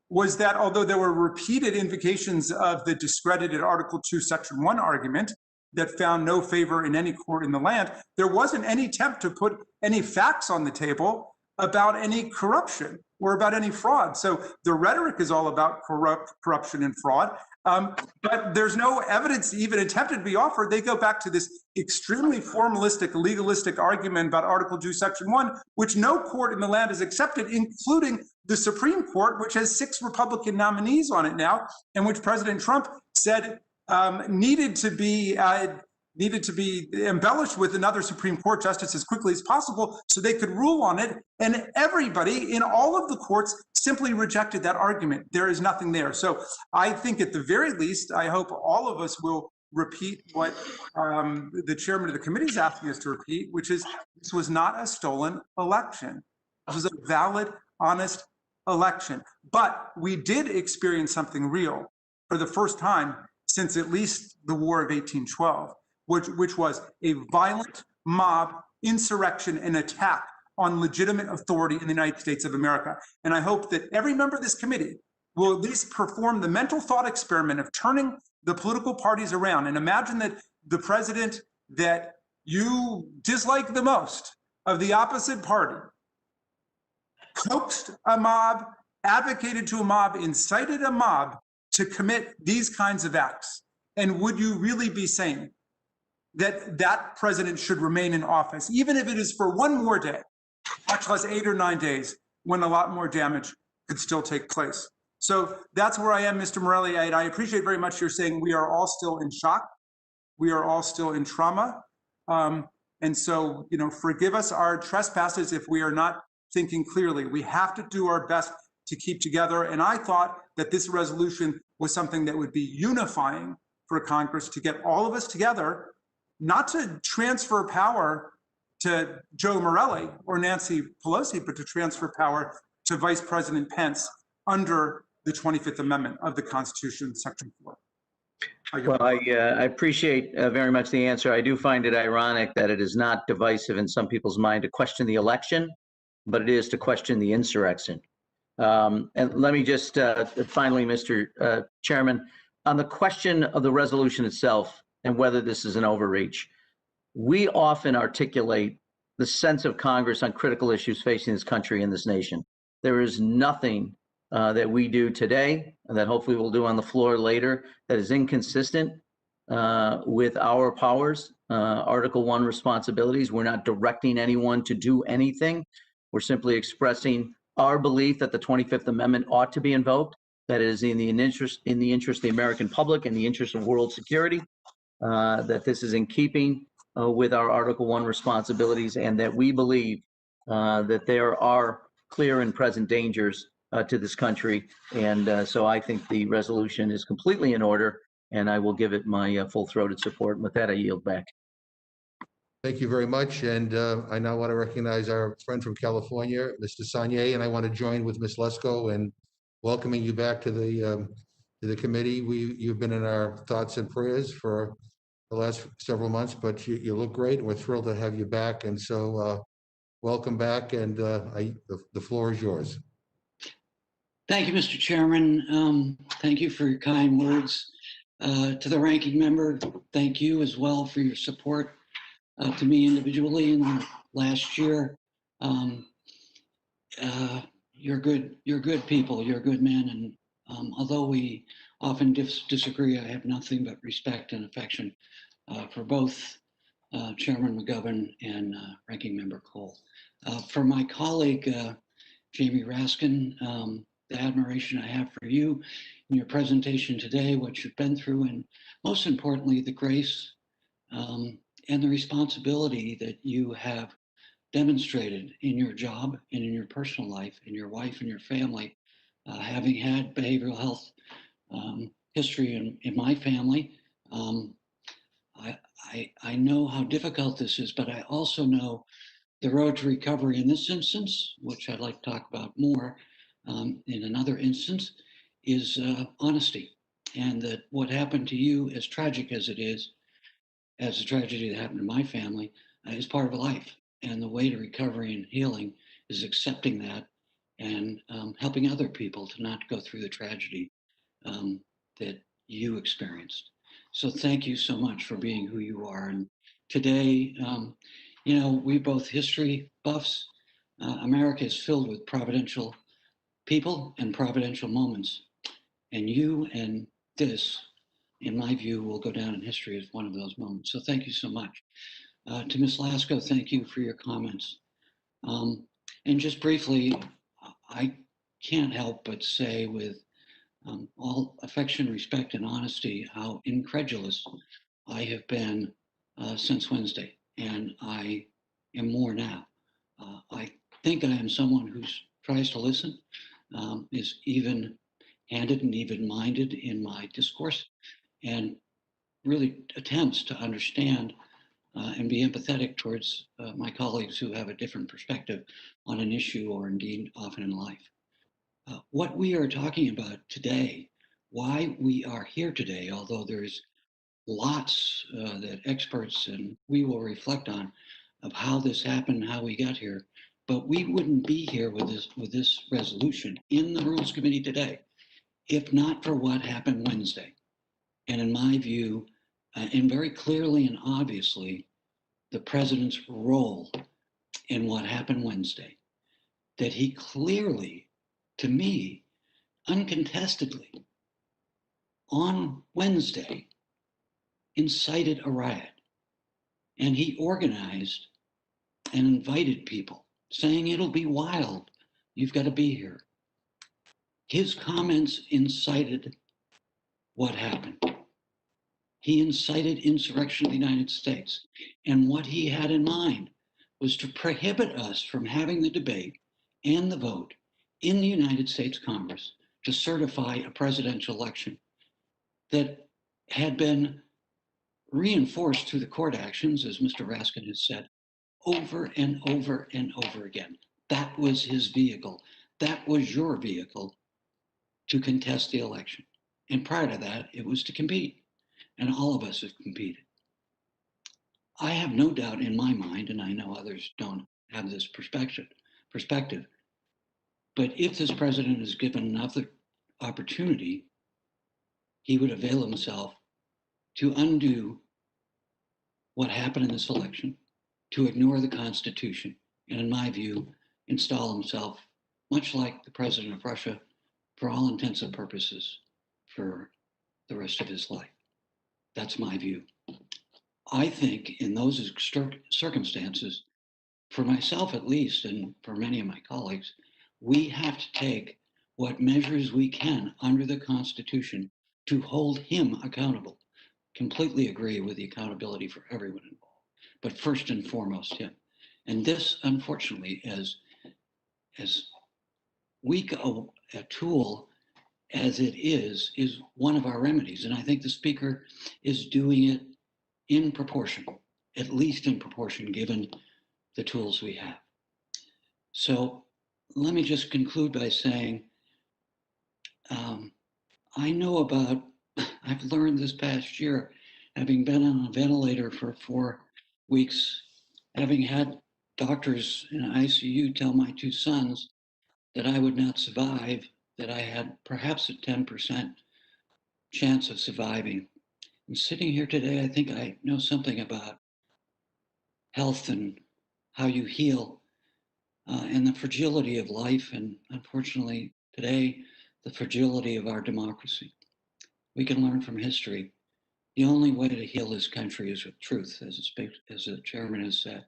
was that although there were repeated invocations of the discredited Article 2, Section 1 argument that found no favor in any court in the land, there wasn't any attempt to put any facts on the table about any corruption or about any fraud. So the rhetoric is all about corruption and fraud, but there's no evidence even attempted to be offered. They go back to this extremely formalistic, legalistic argument about Article 2, Section 1, which no court in the land has accepted, including the Supreme Court, which has 6 Republican nominees on it now, and which President Trump said needed to be embellished with another Supreme Court justice as quickly as possible so they could rule on it. And everybody in all of the courts simply rejected that argument. There is nothing there. So I think at the very least, I hope all of us will repeat what the chairman of the committee is asking us to repeat, which is this was not a stolen election. This was a valid, honest election. But we did experience something real for the first time since at least the War of 1812, which was a violent mob insurrection and attack on legitimate authority in the United States of America. And I hope that every member of this committee will at least perform the mental thought experiment of turning the political parties around and imagine that the president that you dislike the most of the opposite party coaxed a mob, advocated to a mob, incited a mob to commit these kinds of acts. And would you really be saying that that president should remain in office, even if it is for one more day, much less 8 or 9 days, when a lot more damage could still take place? So that's where I am, Mr. Morelli. I appreciate very much you're saying we are all still in shock. We are all still in trauma. And so, forgive us our trespasses if we are not thinking clearly. We have to do our best to keep together. And I thought that this resolution was something that would be unifying for Congress to get all of us together, not to transfer power to Joe Morelli or Nancy Pelosi, but to transfer power to Vice President Pence under the 25th Amendment of the Constitution, Section 4. Well, I appreciate very much the answer. I do find it ironic that it is not divisive in some people's mind to question the election, but it is to question the insurrection. And let me just finally, Mr. Chairman, on the question of the resolution itself and whether this is an overreach, we often articulate the sense of Congress on critical issues facing this country and this nation. There is nothing that we do today and that hopefully we'll do on the floor later that is inconsistent with our powers, Article 1 responsibilities. We're not directing anyone to do anything. We're simply expressing our belief that the 25th Amendment ought to be invoked, that it is in the interest of the American public and the interest of world security, that this is in keeping with our Article 1 responsibilities, and that we believe that there are clear and present dangers to this country. And so I think the resolution is completely in order, and I will give it my full-throated support. And with that, I yield back. Thank you very much. And I now want to recognize our friend from California, Mr. Sanye, and I want to join with Ms. Lesko in welcoming you back to the committee. You've been in our thoughts and prayers for the last several months, but you look great. We're thrilled to have you back. And so welcome back, and the floor is yours. Thank you, Mr. Chairman. Thank you for your kind words. To the ranking member, thank you as well for your support to me individually in the last year. You're good people, you're good men, and although we often disagree, I have nothing but respect and affection for both Chairman McGovern and Ranking Member Cole. For my colleague, Jamie Raskin, the admiration I have for you in your presentation today, what you've been through, and most importantly, the grace and the responsibility that you have demonstrated in your job and in your personal life, in your wife and your family, having had behavioral health history in my family. I know how difficult this is, but I also know the road to recovery in this instance, which I'd like to talk about more in another instance, is honesty. And that what happened to you, as tragic as it is, as a tragedy that happened to my family, is part of life. And the way to recovery and healing is accepting that and helping other people to not go through the tragedy that you experienced. So thank you so much for being who you are. And today, we both history buffs. America is filled with providential people and providential moments. And you and this, in my view, will go down in history as one of those moments. So thank you so much. To Ms. Lasko, thank you for your comments. And just briefly, I can't help but say with all affection, respect, and honesty, how incredulous I have been since Wednesday. And I am more now. I think I am someone who tries to listen, is even-handed and even-minded in my discourse, and really attempts to understand and be empathetic towards my colleagues who have a different perspective on an issue, or indeed often in life. What we are talking about today, why we are here today, although there's lots that experts and we will reflect on of how this happened, how we got here, but we wouldn't be here with this resolution in the Rules Committee today if not for what happened Wednesday. And in my view, and very clearly and obviously, the president's role in what happened Wednesday, that he clearly, to me, uncontestedly, on Wednesday, incited a riot. And he organized and invited people, saying it'll be wild, you've got to be here. His comments incited what happened. He incited insurrection of the United States. And what he had in mind was to prohibit us from having the debate and the vote in the United States Congress to certify a presidential election that had been reinforced through the court actions, as Mr. Raskin has said, over and over and over again. That was his vehicle. That was your vehicle to contest the election. And prior to that, it was to compete. And all of us have competed. I have no doubt in my mind, and I know others don't have this perspective, but if this president is given another opportunity, he would avail himself to undo what happened in this election, to ignore the Constitution, and in my view, install himself, much like the president of Russia, for all intents and purposes, for the rest of his life. That's my view. I think in those circumstances, for myself at least, and for many of my colleagues, we have to take what measures we can under the Constitution to hold him accountable. Completely agree with the accountability for everyone involved, but first and foremost him. And this, unfortunately, as weak a tool as it is one of our remedies. And I think the Speaker is doing it in proportion, at least in proportion, given the tools we have. So let me just conclude by saying, I know about, I've learned this past year, having been on a ventilator for 4 weeks, having had doctors in ICU tell my 2 sons that I would not survive, that I had perhaps a 10% chance of surviving. And sitting here today, I think I know something about health and how you heal and the fragility of life. And unfortunately, today, the fragility of our democracy. We can learn from history. The only way to heal this country is with truth, as the chairman has said.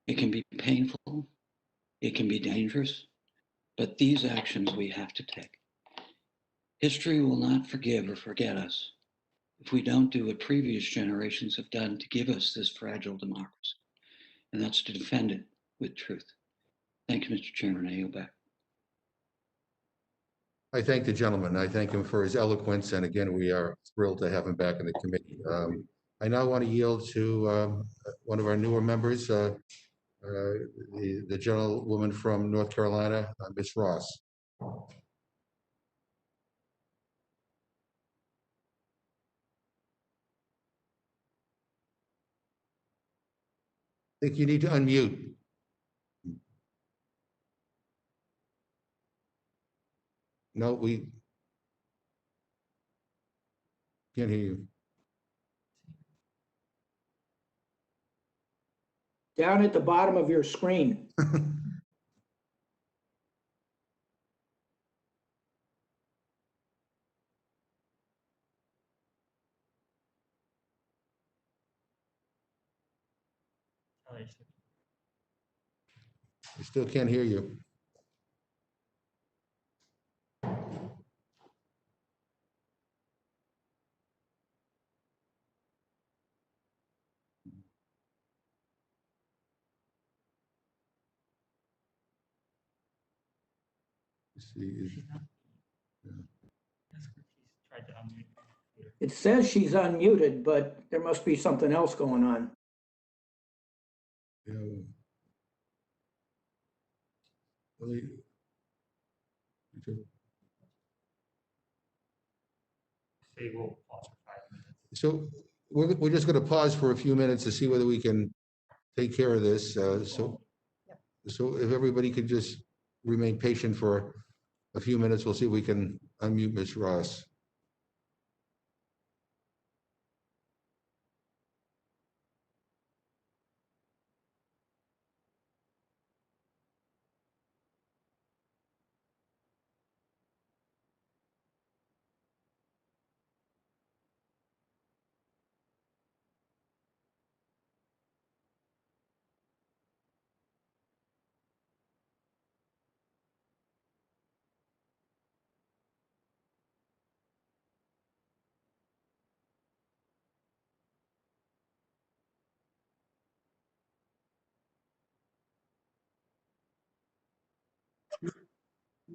It can be painful, it can be dangerous, but these actions we have to take. History will not forgive or forget us if we don't do what previous generations have done to give us this fragile democracy, and that's to defend it with truth. Thank you, Mr. Chairman. I yield back. I thank the gentleman. I thank him for his eloquence. And again, we are thrilled to have him back in the committee. I now want to yield to one of our newer members, the gentlewoman from North Carolina, Ms. Ross. I think you need to unmute. No, we can't hear you. Down at the bottom of your screen. We still can't hear you. Let's see. It says she's unmuted, but there must be something else going on. Yeah. Well, so we're just going to pause for a few minutes to see whether we can take care of this. So if everybody could just remain patient for a few minutes, we'll see if we can unmute Ms. Ross.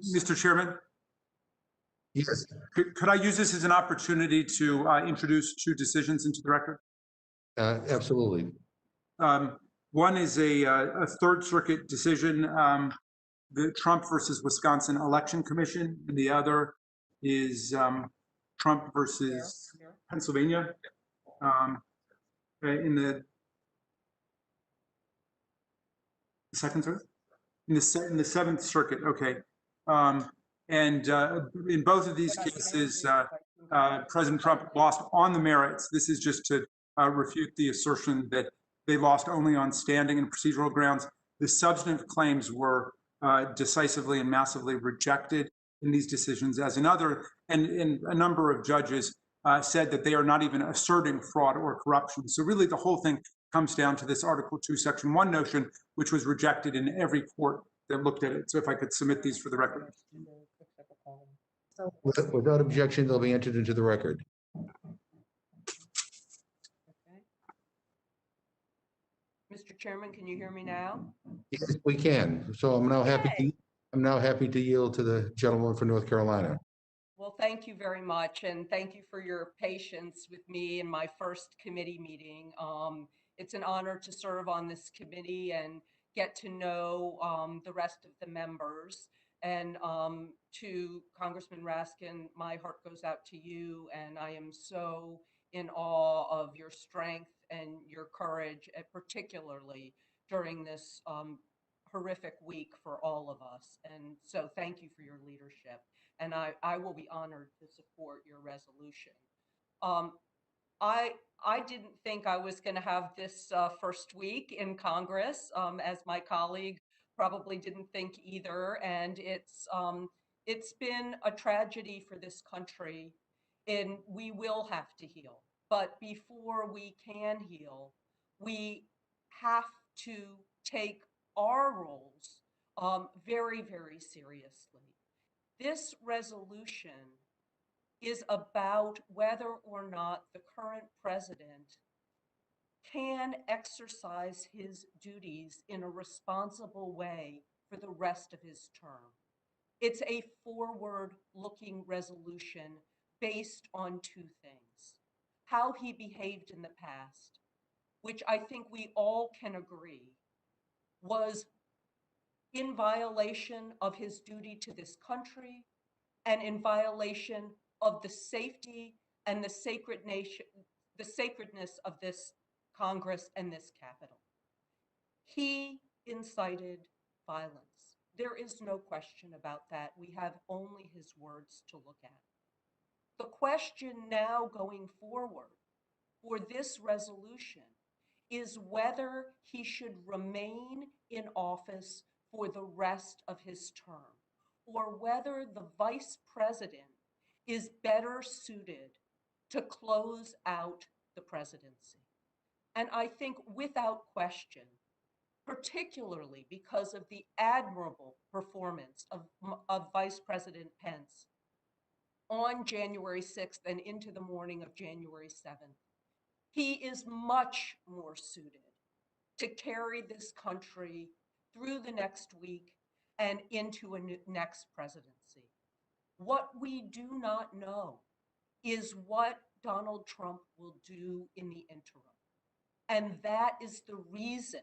Mr. Chairman, Yes, could I use this as an opportunity to introduce two decisions into the record? absolutely. One is a Third Circuit decision, the Trump versus Wisconsin Election Commission, and the other is Trump versus Pennsylvania. In the second circuit, in the Seventh Circuit. Okay, and in both of these cases, President Trump lost on the merits. This is just to refute the assertion that they lost only on standing and procedural grounds. The substantive claims were decisively and massively rejected in these decisions, as another, and a number of judges said that they are not even asserting fraud or corruption. So really the whole thing comes down to this Article 2, Section 1 notion, which was rejected in every court that looked at it. So if I could submit these for the record. Without objection, they'll be entered into the record. Mr. Chairman, can you hear me now? Yes, we can. So I'm now happy to yield to the gentleman from North Carolina. Well, thank you very much, and thank you for your patience with me in my first committee meeting. It's an honor to serve on this committee and get to know the rest of the members. And to Congressman Raskin, my heart goes out to you, and I am so in awe of your strength and your courage, particularly during this horrific week for all of us. And so thank you for your leadership. And I will be honored to support your resolution. I didn't think I was going to have this first week in Congress, as my colleague probably didn't think either. And it's been a tragedy for this country, and we will have to heal. But before we can heal, we have to take our roles very, very seriously. This resolution is about whether or not the current president can exercise his duties in a responsible way for the rest of his term. It's a forward-looking resolution based on two things: how he behaved in the past, which I think we all can agree was in violation of his duty to this country and in violation of the safety and the sacredness of this Congress and this Capitol. He incited violence. There is no question about that. We have only his words to look at. The question now going forward for this resolution is whether he should remain in office for the rest of his term, or whether the vice president is better suited to close out the presidency. And I think without question, particularly because of the admirable performance of Vice President Pence on January 6th and into the morning of January 7th, he is much more suited to carry this country through the next week and into a next presidency. What we do not know is what Donald Trump will do in the interim. And that is the reason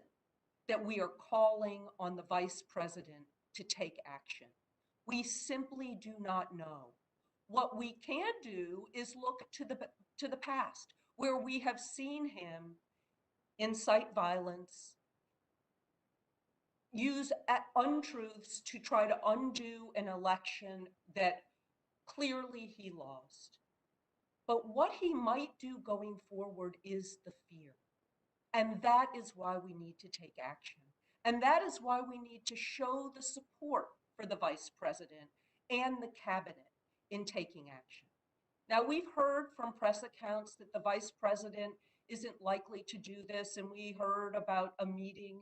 that we are calling on the vice president to take action. We simply do not know. What we can do is look to the past, where we have seen him incite violence, use untruths to try to undo an election that clearly he lost. But what he might do going forward is the fear. And that is why we need to take action. And that is why we need to show the support for the vice president and the cabinet in taking action. Now, we've heard from press accounts that the vice president isn't likely to do this, and we heard about a meeting.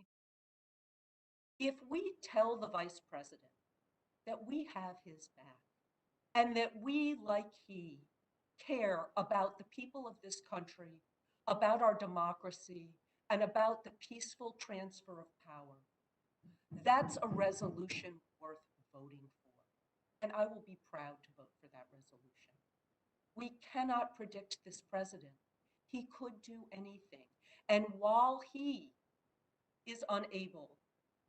If we tell the vice president that we have his back and that we, like he, care about the people of this country, about our democracy, and about the peaceful transfer of power, that's a resolution worth voting for. and I will be proud to vote for that resolution. We cannot predict this president. He could do anything. And while he is unable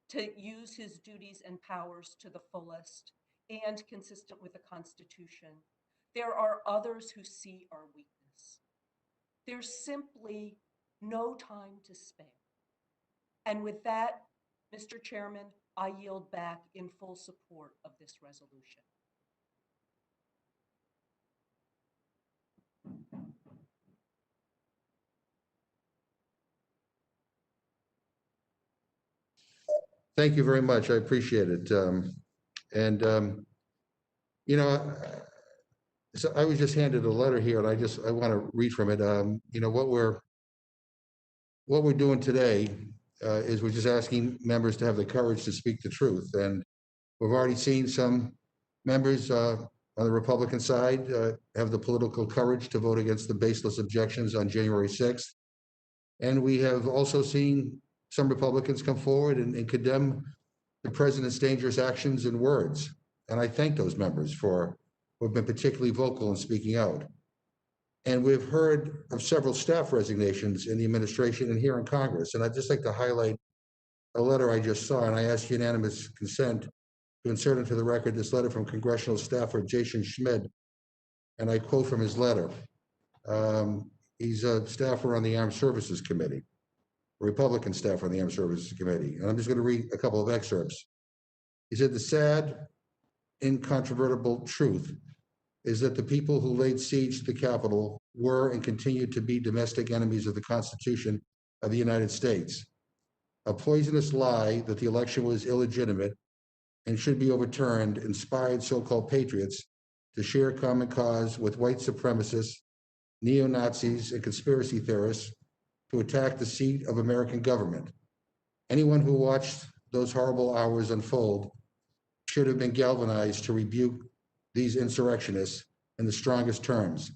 to use his duties and powers to the fullest and consistent with the Constitution, there are others who see our weakness. There's simply no time to spare. And with that, Mr. Chairman, I yield back in full support of this resolution. Thank you very much. I appreciate it. You know, so I was just handed a letter here, and I want to read from it. You know, what we're doing today is we're just asking members to have the courage to speak the truth. And we've already seen some members on the Republican side have the political courage to vote against the baseless objections on January 6th. And we have also seen some Republicans come forward and condemn the president's dangerous actions and words. And I thank those members who have been particularly vocal in speaking out. And we've heard of several staff resignations in the administration and here in Congress. And I'd just like to highlight a letter I just saw, and I ask unanimous consent to insert into the record this letter from congressional staffer Jason Schmidt. And I quote from his letter. He's a staffer on the Armed Services Committee, a Republican staffer on the Armed Services Committee. And I'm just going to read a couple of excerpts. He said, "The sad, incontrovertible truth is that the people who laid siege to the Capitol were and continue to be domestic enemies of the Constitution of the United States. A poisonous lie that the election was illegitimate and should be overturned inspired so-called patriots to share common cause with white supremacists, neo-Nazis, and conspiracy theorists to attack the seat of American government. Anyone who watched those horrible hours unfold should have been galvanized to rebuke these insurrectionists in the strongest terms.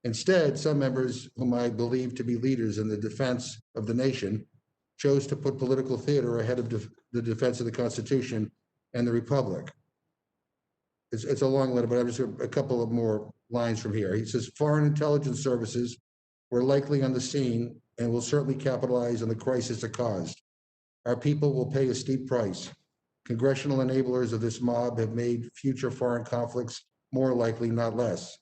Instead, some members whom I believe to be leaders in the defense of the nation chose to put political theater ahead of the defense of the Constitution and the Republic." It's a long letter, but I'm just a couple of more lines from here. He says, "Foreign intelligence services were likely on the scene and will certainly capitalize on the crisis it caused. Our people will pay a steep price. Congressional enablers of this mob have made future foreign conflicts more likely, not less."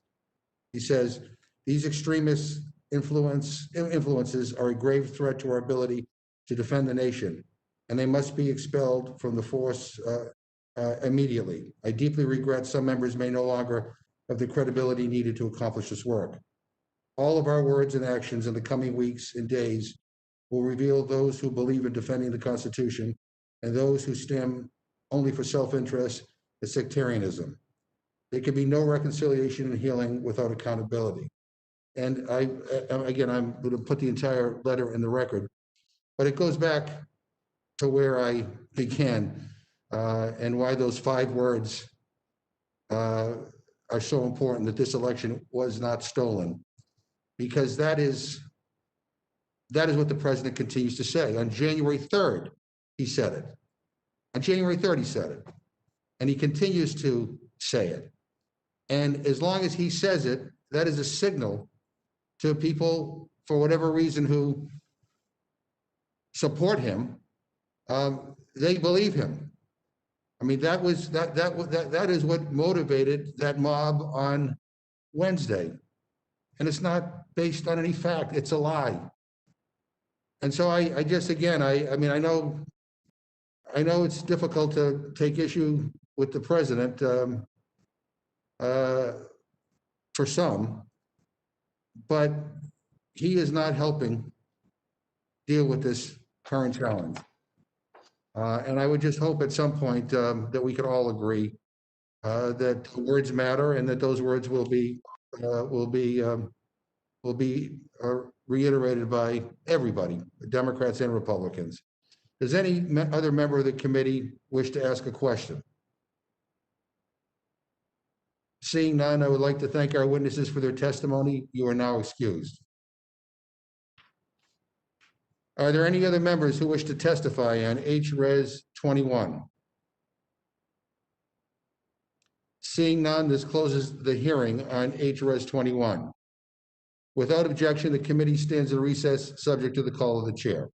He says, "These extremist influences are a grave threat to our ability to defend the nation, and they must be expelled from the force immediately. I deeply regret some members may no longer have the credibility needed to accomplish this work. All of our words and actions in the coming weeks and days will reveal those who believe in defending the Constitution and those who stand only for self-interest and sectarianism. There can be no reconciliation and healing without accountability." And I'm going to put the entire letter in the record, but it goes back to where I began and why those 5 words are so important, that this election was not stolen, because that is what the president continues to say. On January 3rd, he said it. On January 3rd, he said it. And he continues to say it. And as long as he says it, that is a signal to people, for whatever reason, who support him. They believe him. I mean, that is what motivated that mob on Wednesday. And it's not based on any fact. It's a lie. And so I just, again, I mean, I know it's difficult to take issue with the president for some, but he is not helping deal with this current challenge. And I would just hope at some point that we could all agree that words matter and that those words will be reiterated by everybody, Democrats and Republicans. Does any other member of the committee wish to ask a question? Seeing none, I would like to thank our witnesses for their testimony. You are now excused. Are there any other members who wish to testify on HRes 21? Seeing none, this closes the hearing on HRS 21. Without objection, the committee stands in recess, subject to the call of the chair.